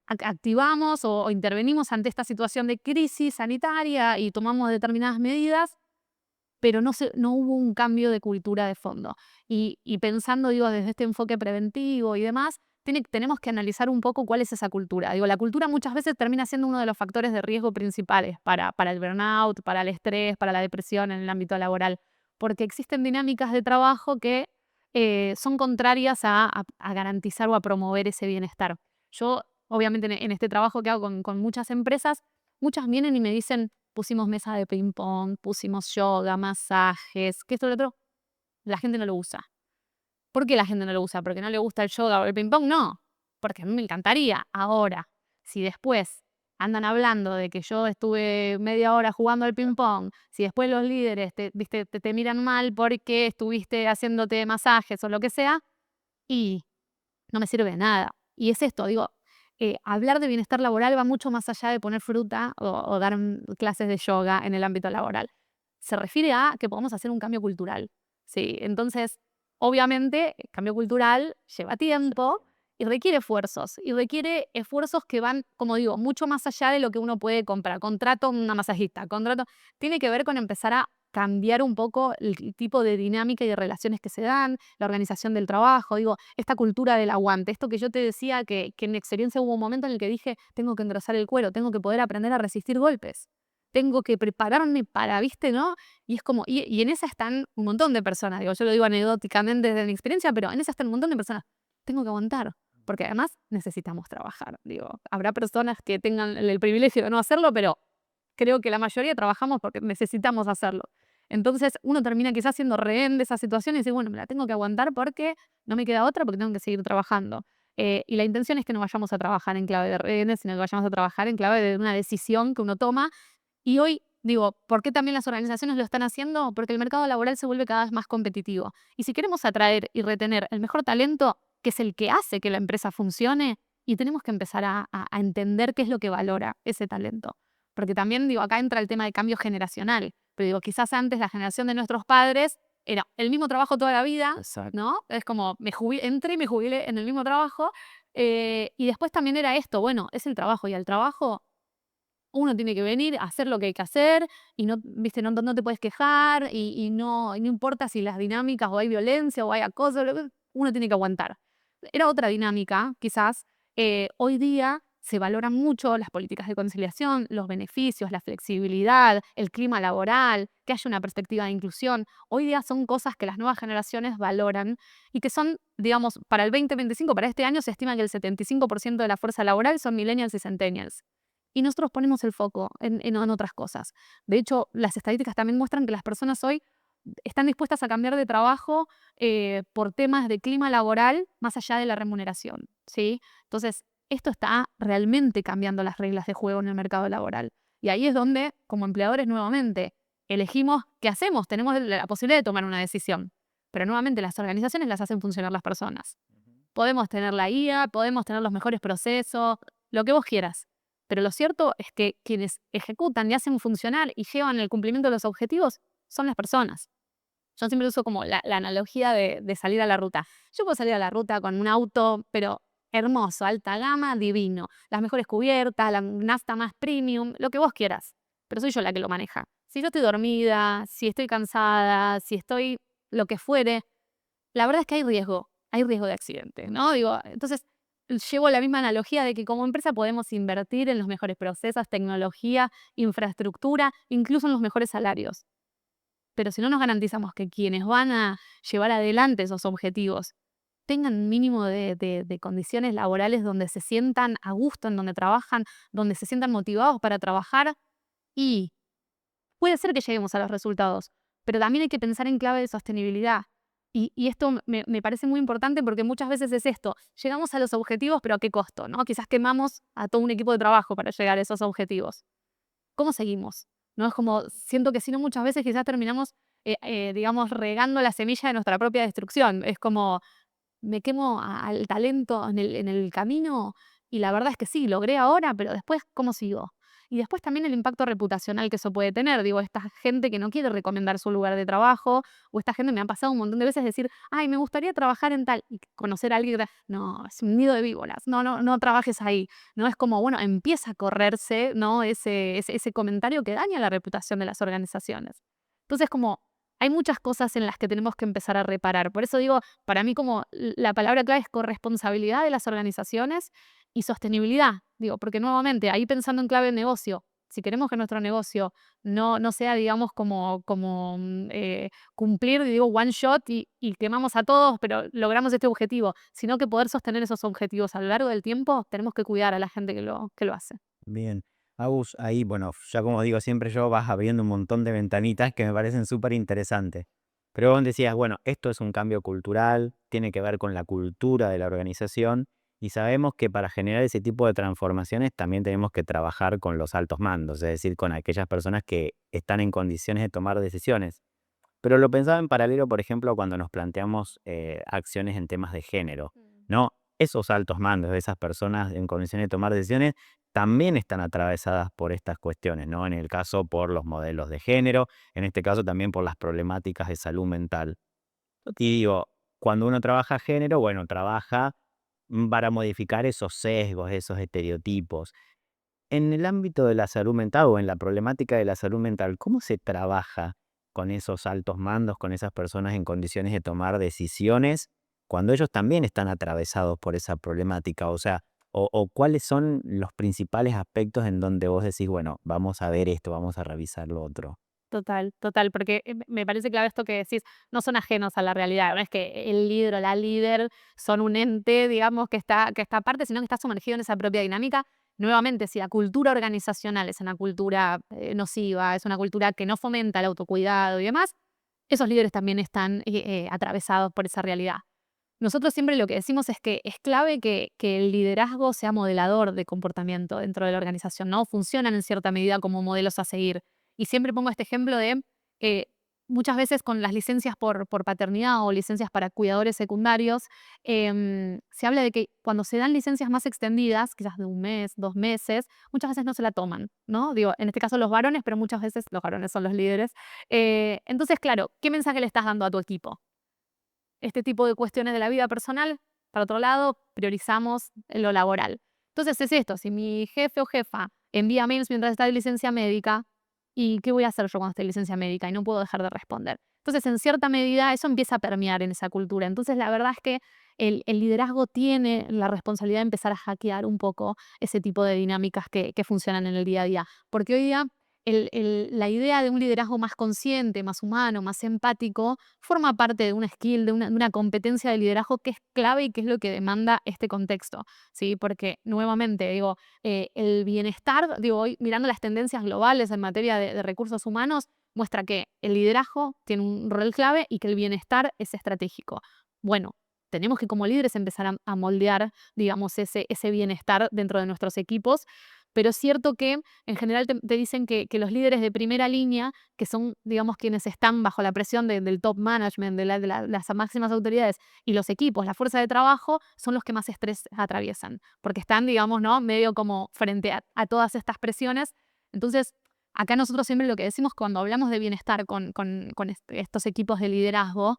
activamos o intervenimos ante esta situación de crisis sanitaria y tomamos determinadas medidas, pero no hubo un cambio de cultura de fondo. Y pensando, digo, desde este enfoque preventivo y demás, tenemos que analizar un poco cuál es esa cultura. Digo, la cultura muchas veces termina siendo uno de los factores de riesgo principales para el burnout, para el estrés, para la depresión en el ámbito laboral, porque existen dinámicas de trabajo que son contrarias a garantizar o a promover ese bienestar. Yo, obviamente, en este trabajo que hago con muchas empresas, muchas vienen y me dicen, pusimos mesa de ping pong, pusimos yoga, masajes, que esto y lo otro. La gente no lo usa. ¿Por qué la gente no lo usa? ¿Porque no le gusta el yoga o el ping pong? No, porque a mí me encantaría. Ahora, si después andan hablando de que yo estuve media hora jugando al ping pong, si después los líderes viste, te miran mal porque estuviste haciéndote masajes o lo que sea, y no me sirve de nada. Y es esto, digo, hablar de bienestar laboral va mucho más allá de poner fruta o dar clases de yoga en el ámbito laboral. Se refiere a que podamos hacer un cambio cultural. Sí, entonces, obviamente, el cambio cultural lleva tiempo y requiere esfuerzos que van, como digo, mucho más allá de lo que uno puede comprar. Contrato una masajista, tiene que ver con empezar a cambiar un poco el tipo de dinámica y de relaciones que se dan, la organización del trabajo, digo, esta cultura del aguante, esto que yo te decía que en mi experiencia hubo un momento en el que dije, tengo que engrosar el cuero, tengo que poder aprender a resistir golpes, tengo que prepararme para, ¿viste, no? Y es como, y en esa están un montón de personas, digo, yo lo digo anecdóticamente desde mi experiencia, pero en esa están un montón de personas, tengo que aguantar. Porque además necesitamos trabajar. Digo, habrá personas que tengan el privilegio de no hacerlo, pero creo que la mayoría trabajamos porque necesitamos hacerlo. Entonces uno termina quizás siendo rehén de esa situación y dice, bueno, me la tengo que aguantar porque no me queda otra, porque tengo que seguir trabajando. Y la intención es que no vayamos a trabajar en clave de rehenes, sino que vayamos a trabajar en clave de una decisión que uno toma. Y hoy, digo, ¿por qué también las organizaciones lo están haciendo? Porque el mercado laboral se vuelve cada vez más competitivo. Y si queremos atraer y retener el mejor talento, que es el que hace que la empresa funcione, y tenemos que empezar a entender qué es lo que valora ese talento. Porque también, digo, acá entra el tema de cambio generacional. Pero digo, quizás antes la generación de nuestros padres era el mismo trabajo toda la vida, Exacto. ¿no? Es como, entré y me jubilé en el mismo trabajo. Y después también era esto, bueno, es el trabajo y al trabajo uno tiene que venir a hacer lo que hay que hacer y no, viste, no te puedes quejar y no importa si las dinámicas o hay violencia o hay acoso, uno tiene que aguantar. Era otra dinámica, quizás. Hoy día se valoran mucho las políticas de conciliación, los beneficios, la flexibilidad, el clima laboral, que haya una perspectiva de inclusión. Hoy día son cosas que las nuevas generaciones valoran y que son, digamos, para el 2025, para este año se estima que el 75% de la fuerza laboral son millennials y centennials. Y nosotros ponemos el foco en otras cosas. De hecho, las estadísticas también muestran que las personas hoy están dispuestas a cambiar de trabajo por temas de clima laboral más allá de la remuneración, ¿sí? Entonces, esto está realmente cambiando las reglas de juego en el mercado laboral. Y ahí es donde, como empleadores, nuevamente, elegimos qué hacemos, tenemos la posibilidad de tomar una decisión. Pero nuevamente las organizaciones las hacen funcionar las personas. Podemos tener la IA, podemos tener los mejores procesos, lo que vos quieras. Pero lo cierto es que quienes ejecutan y hacen funcionar y llevan el cumplimiento de los objetivos son las personas. Yo siempre uso como la analogía de salir a la ruta. Yo puedo salir a la ruta con un auto, pero hermoso, alta gama, divino. Las mejores cubiertas, la nafta más premium, lo que vos quieras. Pero soy yo la que lo maneja. Si yo estoy dormida, si estoy cansada, si estoy lo que fuere, la verdad es que hay riesgo de accidente, ¿no? Digo, entonces llevo la misma analogía de que como empresa podemos invertir en los mejores procesos, tecnología, infraestructura, incluso en los mejores salarios. Pero si no nos garantizamos que quienes van a llevar adelante esos objetivos tengan un mínimo de condiciones laborales donde se sientan a gusto en donde trabajan, donde se sientan motivados para trabajar, y puede ser que lleguemos a los resultados, pero también hay que pensar en clave de sostenibilidad. Y esto me parece muy importante porque muchas veces es esto, llegamos a los objetivos, pero ¿a qué costo? ¿No? Quizás quemamos a todo un equipo de trabajo para llegar a esos objetivos. ¿Cómo seguimos? ¿No? Es como, siento que si no muchas veces quizás terminamos, digamos, regando la semilla de nuestra propia destrucción. Es como, me quemo al talento en el camino y la verdad es que sí, logré ahora, pero después, ¿cómo sigo? Y después también el impacto reputacional que eso puede tener. Digo, esta gente que no quiere recomendar su lugar de trabajo, o esta gente me ha pasado un montón de veces decir, ay, me gustaría trabajar en tal, y conocer a alguien que, no, es un nido de víboras, no trabajes ahí. No es como, bueno, empieza a correrse, ¿no? Ese comentario que daña la reputación de las organizaciones. Entonces, como hay muchas cosas en las que tenemos que empezar a reparar. Por eso digo, para mí como la palabra clave es corresponsabilidad de las organizaciones y sostenibilidad. Digo, porque nuevamente, ahí pensando en clave de negocio, si queremos que nuestro negocio no sea, digamos, cumplir, digo, one shot y quemamos a todos, pero logramos este objetivo, sino que poder sostener esos objetivos a lo largo del tiempo, tenemos que cuidar a la gente que lo hace. Bien. Agus, ahí, bueno, ya como digo siempre yo, vas abriendo un montón de ventanitas que me parecen súper interesantes. Pero vos decías, bueno, esto es un cambio cultural, tiene que ver con la cultura de la organización y sabemos que para generar ese tipo de transformaciones también tenemos que trabajar con los altos mandos, es decir, con aquellas personas que están en condiciones de tomar decisiones. Pero lo pensaba en paralelo, por ejemplo, cuando nos planteamos acciones en temas de género, Mm. ¿no? Esos altos mandos de esas personas en condiciones de tomar decisiones también están atravesadas por estas cuestiones, ¿no? En el caso por los modelos de género, en este caso también por las problemáticas de salud mental. Y digo, cuando uno trabaja género, bueno, trabaja para modificar esos sesgos, esos estereotipos. En el ámbito de la salud mental o en la problemática de la salud mental, ¿cómo se trabaja con esos altos mandos, con esas personas en condiciones de tomar decisiones cuando ellos también están atravesados por esa problemática? O sea, o cuáles son los principales aspectos en donde vos decís, bueno, vamos a ver esto, vamos a revisar lo otro. Total, porque me parece clave esto que decís, no son ajenos a la realidad, no es que el líder o la líder son un ente, digamos, que está aparte, sino que está sumergido en esa propia dinámica. Nuevamente, si la cultura organizacional es una cultura nociva, es una cultura que no fomenta el autocuidado y demás, esos líderes también están atravesados por esa realidad. Nosotros siempre lo que decimos es que es clave que el liderazgo sea modelador de comportamiento dentro de la organización, ¿no? Funcionan en cierta medida como modelos a seguir. Y siempre pongo este ejemplo de, eh, muchas veces con las licencias por paternidad o licencias para cuidadores secundarios, se habla de que cuando se dan licencias más extendidas, quizás de 1 mes, 2 meses, muchas veces no se la toman, ¿no? Digo, en este caso los varones, pero muchas veces los varones son los líderes. Entonces, claro, ¿qué mensaje le estás dando a tu equipo? Este tipo de cuestiones de la vida personal, para otro lado, priorizamos lo laboral. Entonces es esto, si mi jefe o jefa envía mails mientras está de licencia médica, ¿y qué voy a hacer yo cuando esté de licencia médica? Y no puedo dejar de responder. Entonces, en cierta medida, eso empieza a permear en esa cultura. Entonces, la verdad es que el liderazgo tiene la responsabilidad de empezar a hackear un poco ese tipo de dinámicas que funcionan en el día a día. Porque hoy día la idea de un liderazgo más consciente, más humano, más empático, forma parte de una skill, de una competencia de liderazgo que es clave y que es lo que demanda este contexto, ¿sí? Porque, nuevamente, digo, el bienestar, digo, hoy mirando las tendencias globales en materia de recursos humanos, muestra que el liderazgo tiene un rol clave y que el bienestar es estratégico. Bueno, tenemos que como líderes empezar a moldear, digamos, ese bienestar dentro de nuestros equipos, pero es cierto que en general te dicen que los líderes de primera línea, que son, digamos, quienes están bajo la presión del top management, las máximas autoridades y los equipos, la fuerza de trabajo, son los que más estrés atraviesan, porque están, digamos, ¿no? Medio como frente a todas estas presiones. Entonces, acá nosotros siempre lo que decimos cuando hablamos de bienestar con estos equipos de liderazgo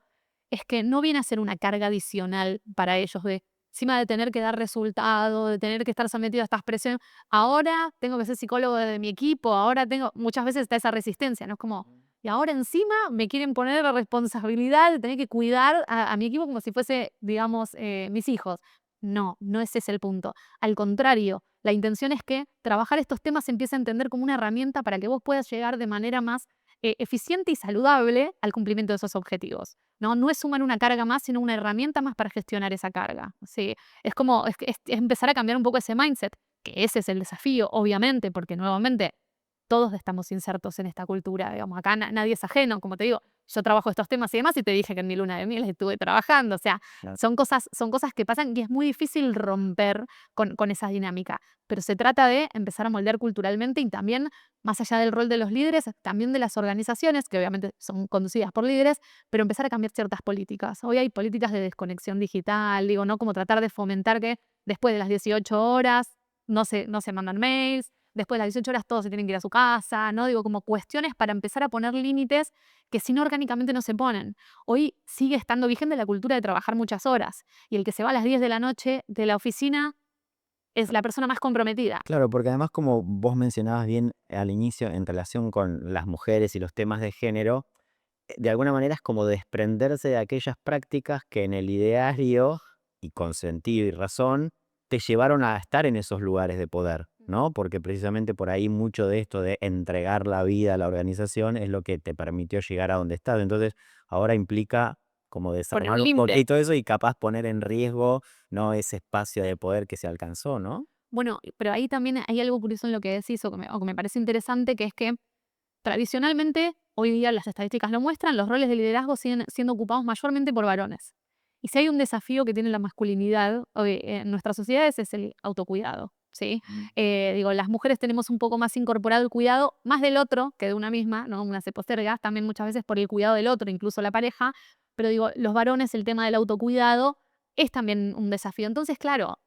es que no viene a ser una carga adicional para ellos de encima de tener que dar resultado, de tener que estar sometido a estas presiones. Ahora tengo que ser psicólogo de mi equipo, ahora tengo, muchas veces está esa resistencia, ¿no? Es como, y ahora encima me quieren poner la responsabilidad de tener que cuidar a mi equipo como si fuese, digamos, mis hijos. No, no ese es el punto. Al contrario, la intención es que trabajar estos temas se empiece a entender como una herramienta para que vos puedas llegar de manera más eficiente y saludable al cumplimiento de esos objetivos. ¿No? No es sumar una carga más, sino una herramienta más para gestionar esa carga. ¿Sí? Es como es empezar a cambiar un poco ese mindset, que ese es el desafío, obviamente, porque nuevamente todos estamos insertos en esta cultura, digamos, acá nadie es ajeno, como te digo, yo trabajo estos temas y demás y te dije que en mi luna de miel estuve trabajando, o sea, Claro. son cosas que pasan y es muy difícil romper con esa dinámica, pero se trata de empezar a moldear culturalmente y también, más allá del rol de los líderes, también de las organizaciones, que obviamente son conducidas por líderes, pero empezar a cambiar ciertas políticas. Hoy hay políticas de desconexión digital, digo, ¿no? Como tratar de fomentar que después de las 18 horas no se mandan mails, después de las 18 horas todos se tienen que ir a su casa, ¿no? Digo, como cuestiones para empezar a poner límites que si no orgánicamente no se ponen. Hoy sigue estando vigente la cultura de trabajar muchas horas y el que se va a las 10 de la noche de la oficina es la persona más comprometida. Claro, porque además como vos mencionabas bien al inicio en relación con las mujeres y los temas de género, de alguna manera es como desprenderse de aquellas prácticas que en el ideario, y con sentido y razón, te llevaron a estar en esos lugares de poder, ¿no? Porque precisamente por ahí mucho de esto de entregar la vida a la organización es lo que te permitió llegar a donde estás. Entonces, ahora implica como Poner desarmar un un límite. poquito eso y capaz poner en riesgo, ¿no? Ese espacio de poder que se alcanzó, ¿no? Bueno, pero ahí también hay algo curioso en lo que decís o que me parece interesante, que es que tradicionalmente, hoy día las estadísticas lo muestran, los roles de liderazgo siguen siendo ocupados mayormente por varones. Y si hay un desafío que tiene la masculinidad hoy en nuestras sociedades es el autocuidado. ¿Sí? Digo, las mujeres tenemos un poco más incorporado el cuidado, más del otro que de una misma, ¿no? Una se posterga también muchas veces por el cuidado del otro, incluso la pareja, pero digo, los varones el tema del autocuidado es también un desafío. Entonces, claro,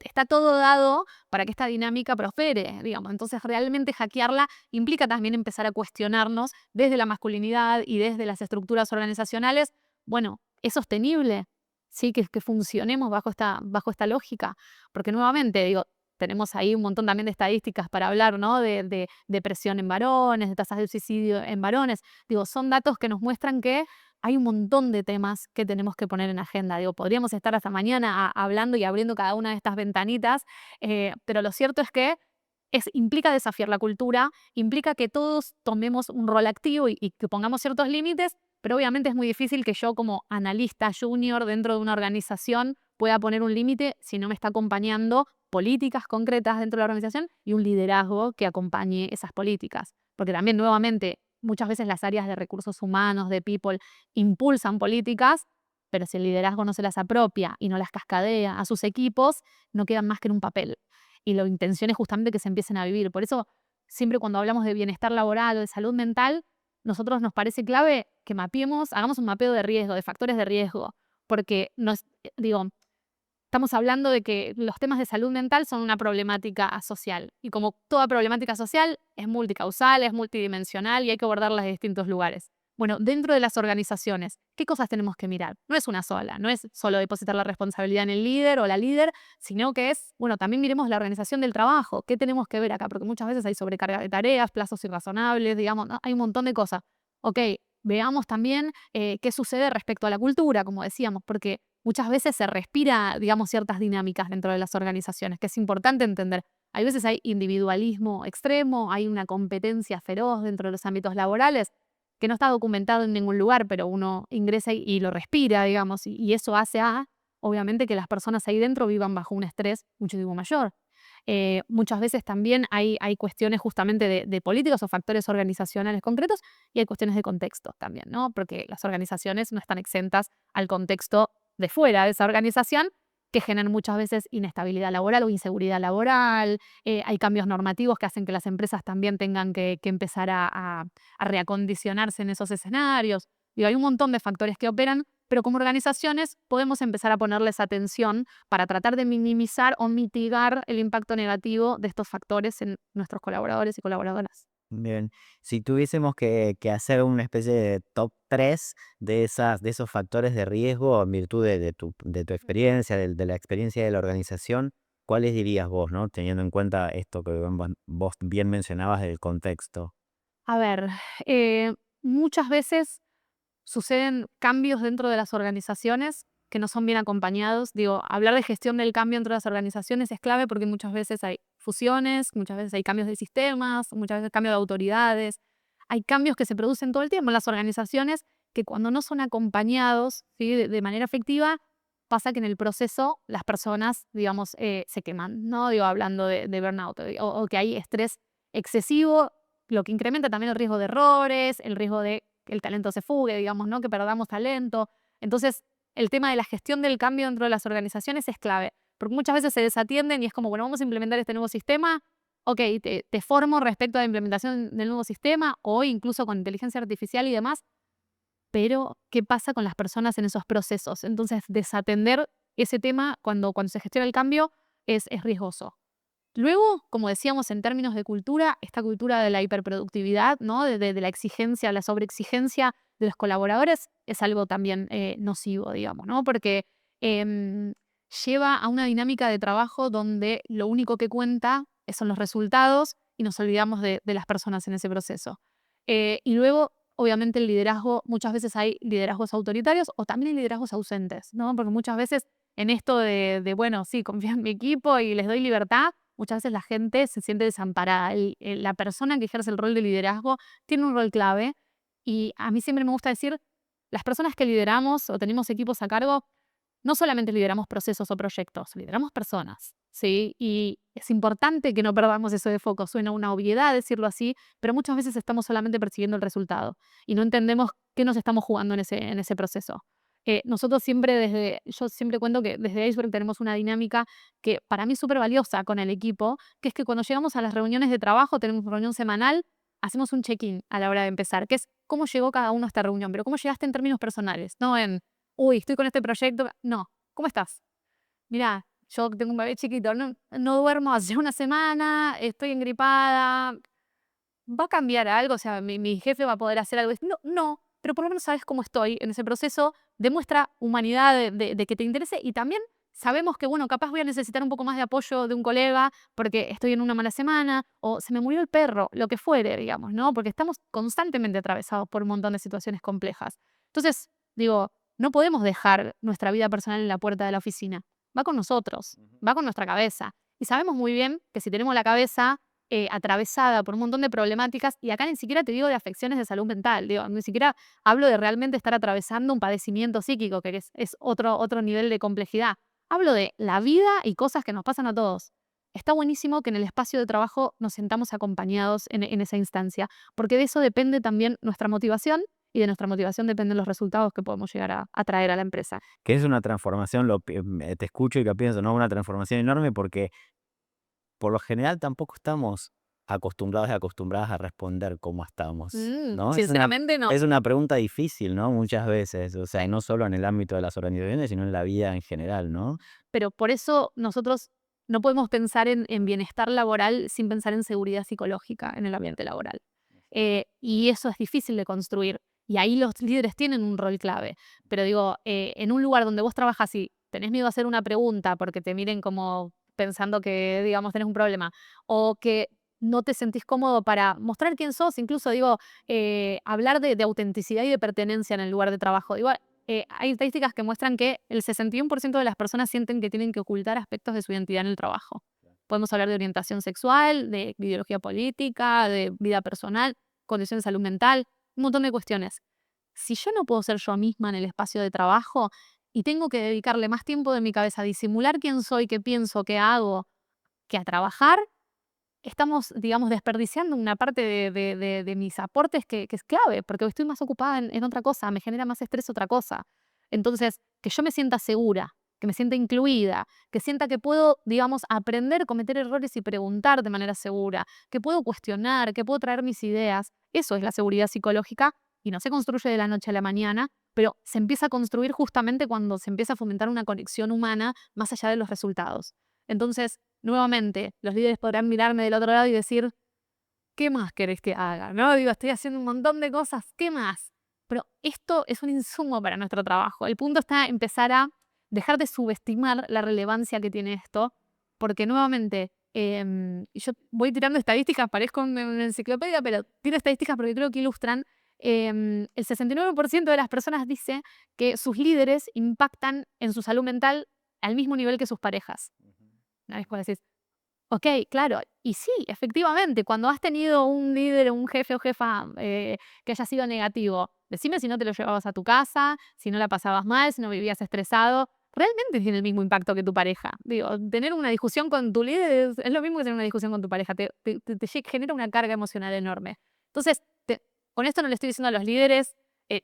está todo dado para que esta dinámica prospere, digamos. Entonces, realmente hackearla implica también empezar a cuestionarnos desde la masculinidad y desde las estructuras organizacionales, bueno, ¿es sostenible? Sí, que funcionemos bajo esta lógica. Porque nuevamente, digo, tenemos ahí un montón también de estadísticas para hablar, ¿no? De depresión en varones, de tasas de suicidio en varones. Digo, son datos que nos muestran que hay un montón de temas que tenemos que poner en agenda. Digo, podríamos estar hasta mañana hablando y abriendo cada una de estas ventanitas, pero lo cierto es que implica desafiar la cultura, implica que todos tomemos un rol activo y que pongamos ciertos límites, pero obviamente es muy difícil que yo como analista junior dentro de una organización pueda poner un límite si no me está acompañando políticas concretas dentro de la organización y un liderazgo que acompañe esas políticas. Porque también, nuevamente, muchas veces las áreas de recursos humanos, de people, impulsan políticas, pero si el liderazgo no se las apropia y no las cascadea a sus equipos, no quedan más que en un papel. Y la intención es justamente que se empiecen a vivir. Por eso, siempre cuando hablamos de bienestar laboral o de salud mental, nosotros nos parece clave que mapeemos, hagamos un mapeo de riesgo, de factores de riesgo, porque digo, estamos hablando de que los temas de salud mental son una problemática social y como toda problemática social es multicausal, es multidimensional y hay que abordarla de distintos lugares. Bueno, dentro de las organizaciones, ¿qué cosas tenemos que mirar? No es una sola, no es solo depositar la responsabilidad en el líder o la líder, sino que es, bueno, también miremos la organización del trabajo, ¿qué tenemos que ver acá? Porque muchas veces hay sobrecarga de tareas, plazos irrazonables, digamos, ¿no? Hay un montón de cosas. Ok, veamos también qué sucede respecto a la cultura, como decíamos, porque muchas veces se respira, digamos, ciertas dinámicas dentro de las organizaciones, que es importante entender. Hay veces hay individualismo extremo, hay una competencia feroz dentro de los ámbitos laborales que no está documentado en ningún lugar, pero uno ingresa y lo respira, digamos, y eso hace obviamente, que las personas ahí dentro vivan bajo un estrés muchísimo mayor. Muchas veces también hay cuestiones justamente de políticos o factores organizacionales concretos y hay cuestiones de contexto también, ¿no? Porque las organizaciones no están exentas al contexto de fuera de esa organización que generan muchas veces inestabilidad laboral o inseguridad laboral. Hay cambios normativos que hacen que las empresas también tengan que empezar a reacondicionarse en esos escenarios. Digo, hay un montón de factores que operan, pero como organizaciones podemos empezar a ponerles atención para tratar de minimizar o mitigar el impacto negativo de estos factores en nuestros colaboradores y colaboradoras. Bien, si tuviésemos que hacer una especie de top 3 de esos factores de riesgo en virtud de tu experiencia, de la experiencia de la organización, ¿cuáles dirías vos, no? Teniendo en cuenta esto que vos bien mencionabas del contexto. A ver, eh, muchas veces suceden cambios dentro de las organizaciones que no son bien acompañados. Digo, hablar de gestión del cambio dentro de las organizaciones es clave porque muchas veces hay fusiones, muchas veces hay cambios de sistemas, muchas veces cambio de autoridades. Hay cambios que se producen todo el tiempo en las organizaciones que cuando no son acompañados, ¿sí? De manera efectiva, pasa que en el proceso las personas, digamos, se queman, ¿no? Digo, hablando de burnout o que hay estrés excesivo, lo que incrementa también el riesgo de errores, el riesgo de que el talento se fugue, digamos, ¿no? Que perdamos talento. Entonces, el tema de la gestión del cambio dentro de las organizaciones es clave, porque muchas veces se desatienden y es como, bueno, vamos a implementar este nuevo sistema, ok, te formo respecto a la implementación del nuevo sistema o incluso con inteligencia artificial y demás, pero ¿qué pasa con las personas en esos procesos? Entonces, desatender ese tema cuando se gestiona el cambio es riesgoso. Luego, como decíamos en términos de cultura, esta cultura de la hiperproductividad, ¿no? De la exigencia, la sobreexigencia de los colaboradores es algo también nocivo, digamos, ¿no? Porque em, lleva a una dinámica de trabajo donde lo único que cuenta son los resultados y nos olvidamos de las personas en ese proceso. Y luego, obviamente, el liderazgo, muchas veces hay liderazgos autoritarios o también hay liderazgos ausentes, ¿no? Porque muchas veces en esto bueno, sí, confío en mi equipo y les doy libertad, muchas veces la gente se siente desamparada. La persona que ejerce el rol de liderazgo tiene un rol clave y a mí siempre me gusta decir, las personas que lideramos o tenemos equipos a cargo, no solamente lideramos procesos o proyectos, lideramos personas, ¿sí? Y es importante que no perdamos eso de foco. Suena una obviedad decirlo así, pero muchas veces estamos solamente persiguiendo el resultado y no entendemos qué nos estamos jugando en ese proceso. Nosotros yo siempre cuento que desde Iceberg tenemos una dinámica que para mí es súper valiosa con el equipo, que es que cuando llegamos a las reuniones de trabajo, tenemos reunión semanal, hacemos un check-in a la hora de empezar, que es cómo llegó cada uno a esta reunión, pero cómo llegaste en términos personales, no en, uy, estoy con este proyecto. No, ¿cómo estás? Mira, yo tengo un bebé chiquito, no duermo hace una semana, estoy engripada, ¿va a cambiar algo? O sea, mi jefe va a poder hacer algo. No, no, pero por lo menos sabes cómo estoy en ese proceso. Demuestra humanidad de que te interese y también sabemos que, bueno, capaz voy a necesitar un poco más de apoyo de un colega porque estoy en una mala semana o se me murió el perro, lo que fuere, digamos, ¿no? Porque estamos constantemente atravesados por un montón de situaciones complejas. Entonces, digo, no podemos dejar nuestra vida personal en la puerta de la oficina. Va con nosotros, va con nuestra cabeza. Y sabemos muy bien que si tenemos la cabeza atravesada por un montón de problemáticas, y acá ni siquiera te digo de afecciones de salud mental, digo, ni siquiera hablo de realmente estar atravesando un padecimiento psíquico, que es otro nivel de complejidad. Hablo de la vida y cosas que nos pasan a todos. Está buenísimo que en el espacio de trabajo nos sentamos acompañados en esa instancia, porque de eso depende también nuestra motivación y de nuestra motivación dependen los resultados que podemos llegar a traer a la empresa. Que es una transformación, te escucho y lo pienso, ¿no? Una transformación enorme porque por lo general tampoco estamos acostumbrados y acostumbradas a responder cómo estamos, ¿no? Sinceramente no. Es una pregunta difícil, ¿no? Muchas veces, o sea, y no solo en el ámbito de las organizaciones, sino en la vida en general, ¿no? Pero por eso nosotros no podemos pensar en bienestar laboral sin pensar en seguridad psicológica en el ambiente laboral. Y eso es difícil de construir. Y ahí los líderes tienen un rol clave. Pero digo, en un lugar donde vos trabajas y tenés miedo a hacer una pregunta porque te miren como pensando que, digamos, tenés un problema, o que no te sentís cómodo para mostrar quién sos, incluso digo, hablar de autenticidad y de pertenencia en el lugar de trabajo. Digo, hay estadísticas que muestran que el 61% de las personas sienten que tienen que ocultar aspectos de su identidad en el trabajo. Podemos hablar de orientación sexual, de ideología política, de vida personal, condición de salud mental, un montón de cuestiones. Si yo no puedo ser yo misma en el espacio de trabajo y tengo que dedicarle más tiempo de mi cabeza a disimular quién soy, qué pienso, qué hago, que a trabajar, estamos, digamos, desperdiciando una parte de mis aportes que es clave, porque estoy más ocupada en otra cosa, me genera más estrés otra cosa. Entonces, que yo me sienta segura, que me sienta incluida, que sienta que puedo, digamos, aprender, cometer errores y preguntar de manera segura, que puedo cuestionar, que puedo traer mis ideas, eso es la seguridad psicológica y no se construye de la noche a la mañana, pero se empieza a construir justamente cuando se empieza a fomentar una conexión humana más allá de los resultados. Entonces, nuevamente, los líderes podrán mirarme del otro lado y decir, ¿qué más querés que haga? ¿No? Digo, estoy haciendo un montón de cosas, ¿qué más? Pero esto es un insumo para nuestro trabajo. El punto está empezar a dejar de subestimar la relevancia que tiene esto, porque nuevamente, yo voy tirando estadísticas, parezco una enciclopedia, pero tiro estadísticas porque creo que ilustran. El 69% de las personas dice que sus líderes impactan en su salud mental al mismo nivel que sus parejas. Una vez cuando decís, ok, claro, y sí, efectivamente, cuando has tenido un líder, un jefe o jefa que haya sido negativo, decime si no te lo llevabas a tu casa, si no la pasabas mal, si no vivías estresado, realmente tiene el mismo impacto que tu pareja. Digo, tener una discusión con tu líder es lo mismo que tener una discusión con tu pareja, genera una carga emocional enorme. Entonces, con esto no le estoy diciendo a los líderes,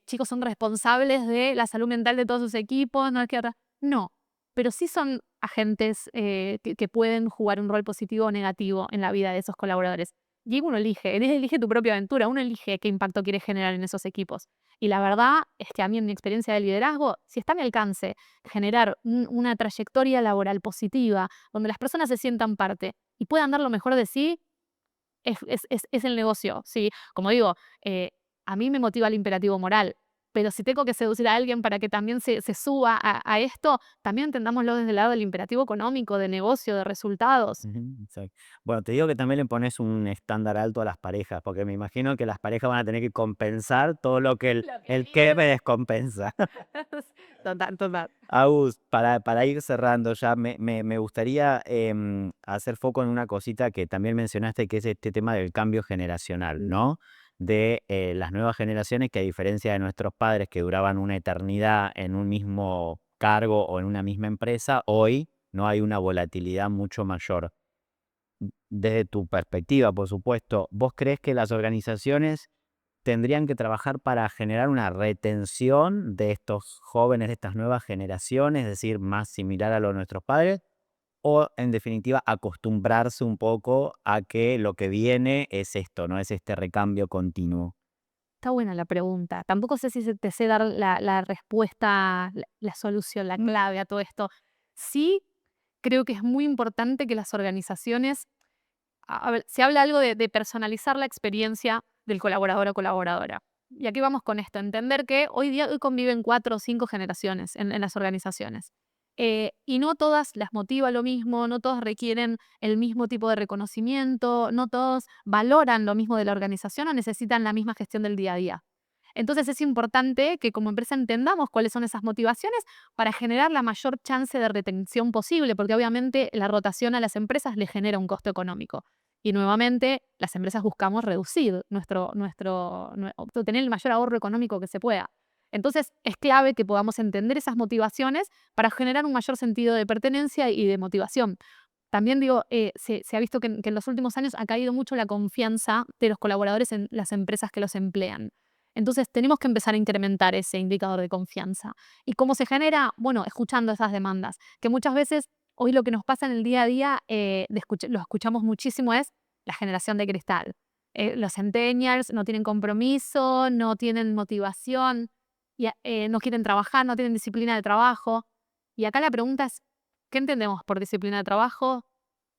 chicos, son responsables de la salud mental de todos sus equipos, no es que no, pero sí son agentes que pueden jugar un rol positivo o negativo en la vida de esos colaboradores. Y uno elige tu propia aventura, uno elige qué impacto quiere generar en esos equipos. Y la verdad es que a mí en mi experiencia de liderazgo, si está a mi alcance generar una trayectoria laboral positiva, donde las personas se sientan parte y puedan dar lo mejor de sí, es el negocio. Sí, como digo, a mí me motiva el imperativo moral, pero si tengo que seducir a alguien para que también se suba a esto, también entendámoslo desde el lado del imperativo económico, de negocio, de resultados. Ujú, exacto. Bueno, te digo que también le pones un estándar alto a las parejas, porque me imagino que las parejas van a tener que compensar todo lo que Lo que el el que me líder. descompensa. Total, total. Agus, para ir cerrando ya, me gustaría hacer foco en una cosita que también mencionaste, que es este tema del cambio generacional, ¿no? De las nuevas generaciones que a diferencia de nuestros padres que duraban una eternidad en un mismo cargo o en una misma empresa, hoy no hay una volatilidad mucho mayor. Desde tu perspectiva, por supuesto, ¿vos crees que las organizaciones tendrían que trabajar para generar una retención de estos jóvenes, de estas nuevas generaciones, es decir, más similar a lo de nuestros padres? O, en definitiva, acostumbrarse un poco a que lo que viene es esto, ¿no? Es este recambio continuo. Está buena la pregunta. Tampoco sé si te sé dar la respuesta, la solución, la clave a todo esto. Sí, creo que es muy importante que las organizaciones, a ver, se habla algo de personalizar la experiencia del colaborador o colaboradora. Y aquí vamos con esto, entender que hoy conviven 4 o 5 generaciones en las organizaciones. Y no todas las motiva lo mismo, no todos requieren el mismo tipo de reconocimiento, no todos valoran lo mismo de la organización o necesitan la misma gestión del día a día. Entonces es importante que como empresa entendamos cuáles son esas motivaciones para generar la mayor chance de retención posible, porque obviamente la rotación a las empresas le genera un costo económico. Y nuevamente, las empresas buscamos reducir obtener el mayor ahorro económico que se pueda. Entonces, es clave que podamos entender esas motivaciones para generar un mayor sentido de pertenencia y de motivación. También digo, se ha visto que en los últimos años ha caído mucho la confianza de los colaboradores en las empresas que los emplean. Entonces, tenemos que empezar a incrementar ese indicador de confianza. ¿Y cómo se genera? Bueno, escuchando esas demandas, que muchas veces hoy lo que nos pasa en el día a día, lo escuchamos muchísimo, es la generación de cristal. Los centennials no tienen compromiso, no tienen motivación, no quieren trabajar, no tienen disciplina de trabajo. Y acá la pregunta es, ¿qué entendemos por disciplina de trabajo?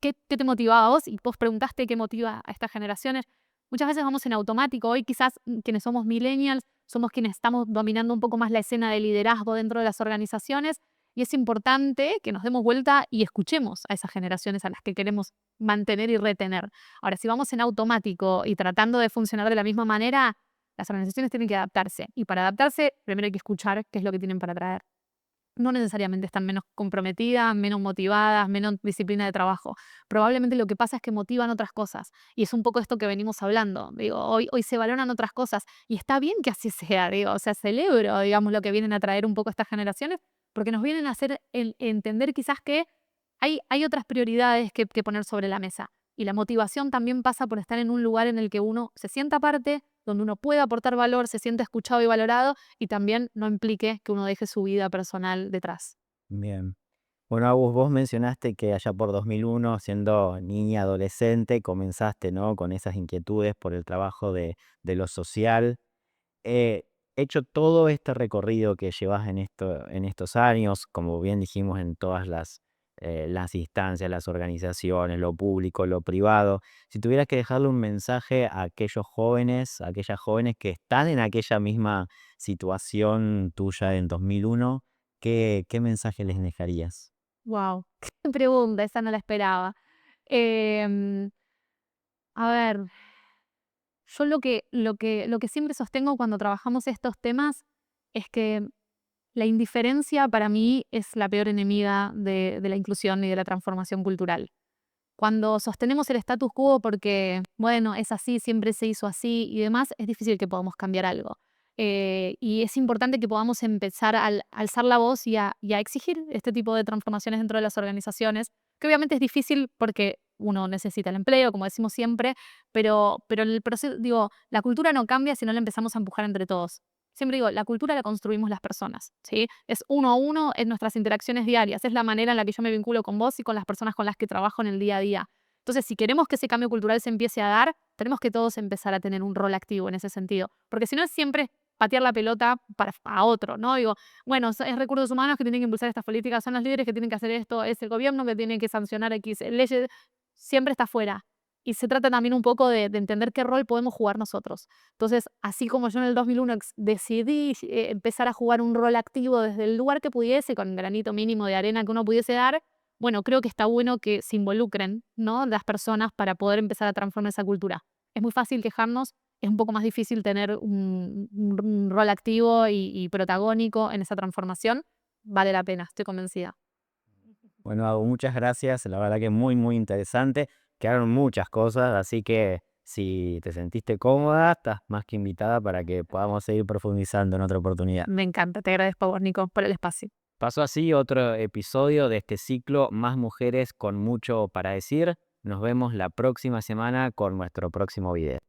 ¿Qué te motiva a vos? Y vos preguntaste qué motiva a estas generaciones. Muchas veces vamos en automático. Hoy quizás quienes somos millennials somos quienes estamos dominando un poco más la escena de liderazgo dentro de las organizaciones y es importante que nos demos vuelta y escuchemos a esas generaciones a las que queremos mantener y retener. Ahora, si vamos en automático y tratando de funcionar de la misma manera, las organizaciones tienen que adaptarse. Y para adaptarse, primero hay que escuchar qué es lo que tienen para traer. No necesariamente están menos comprometidas, menos motivadas, menos disciplina de trabajo. Probablemente lo que pasa es que motivan otras cosas. Y es un poco esto que venimos hablando. Digo, hoy se valoran otras cosas. Y está bien que así sea, digo. O sea, celebro, digamos, lo que vienen a traer un poco estas generaciones, porque nos vienen a hacer entender quizás que hay otras prioridades que poner sobre la mesa. Y la motivación también pasa por estar en un lugar en el que uno se sienta parte, donde uno pueda aportar valor, se sienta escuchado y valorado, y también no implique que uno deje su vida personal detrás. Bien. Bueno, Agus, vos mencionaste que allá por 2001, siendo niña, adolescente, comenzaste, ¿no? Con esas inquietudes por el trabajo de lo social. Eh, Hecho todo este recorrido que llevas en estos años, como bien dijimos, en todas las instancias, las organizaciones, lo público, lo privado, si tuvieras que dejarle un mensaje a aquellos jóvenes, a aquellas jóvenes que están en aquella misma situación tuya en 2001, ¿qué mensaje les dejarías? Wow, qué pregunta, esa no la esperaba. Em, a ver, yo lo que siempre sostengo cuando trabajamos estos temas es que la indiferencia para mí es la peor enemiga de la inclusión y de la transformación cultural. Cuando sostenemos el status quo porque, bueno, es así, siempre se hizo así y demás, es difícil que podamos cambiar algo. Y es importante que podamos empezar a alzar la voz y a exigir este tipo de transformaciones dentro de las organizaciones, que obviamente es difícil porque uno necesita el empleo, como decimos siempre, pero el proceso, digo, la cultura no cambia si no la empezamos a empujar entre todos. Siempre digo, la cultura la construimos las personas, ¿sí? Es uno a uno en nuestras interacciones diarias, es la manera en la que yo me vinculo con vos y con las personas con las que trabajo en el día a día. Entonces, si queremos que ese cambio cultural se empiece a dar, tenemos que todos empezar a tener un rol activo en ese sentido, porque si no es siempre patear la pelota a otro, ¿no? Digo, bueno, es recursos humanos que tienen que impulsar estas políticas, son los líderes que tienen que hacer esto, es el gobierno que tiene que sancionar X leyes, siempre está fuera. Y se trata también un poco de entender qué rol podemos jugar nosotros. Entonces, así como yo en el 2001 decidí empezar a jugar un rol activo desde el lugar que pudiese, con un granito mínimo de arena que uno pudiese dar, bueno, creo que está bueno que se involucren, ¿no? Las personas para poder empezar a transformar esa cultura. Es muy fácil quejarnos, es un poco más difícil tener un rol activo y protagónico en esa transformación. Vale la pena, estoy convencida. Bueno, Agus, muchas gracias. La verdad que muy, muy interesante. Quedaron muchas cosas, así que si te sentiste cómoda, estás más que invitada para que podamos seguir profundizando en otra oportunidad. Me encanta, te agradezco a vos, Nico, por el espacio. Pasó así otro episodio de este ciclo Más mujeres con mucho para decir. Nos vemos la próxima semana con nuestro próximo video.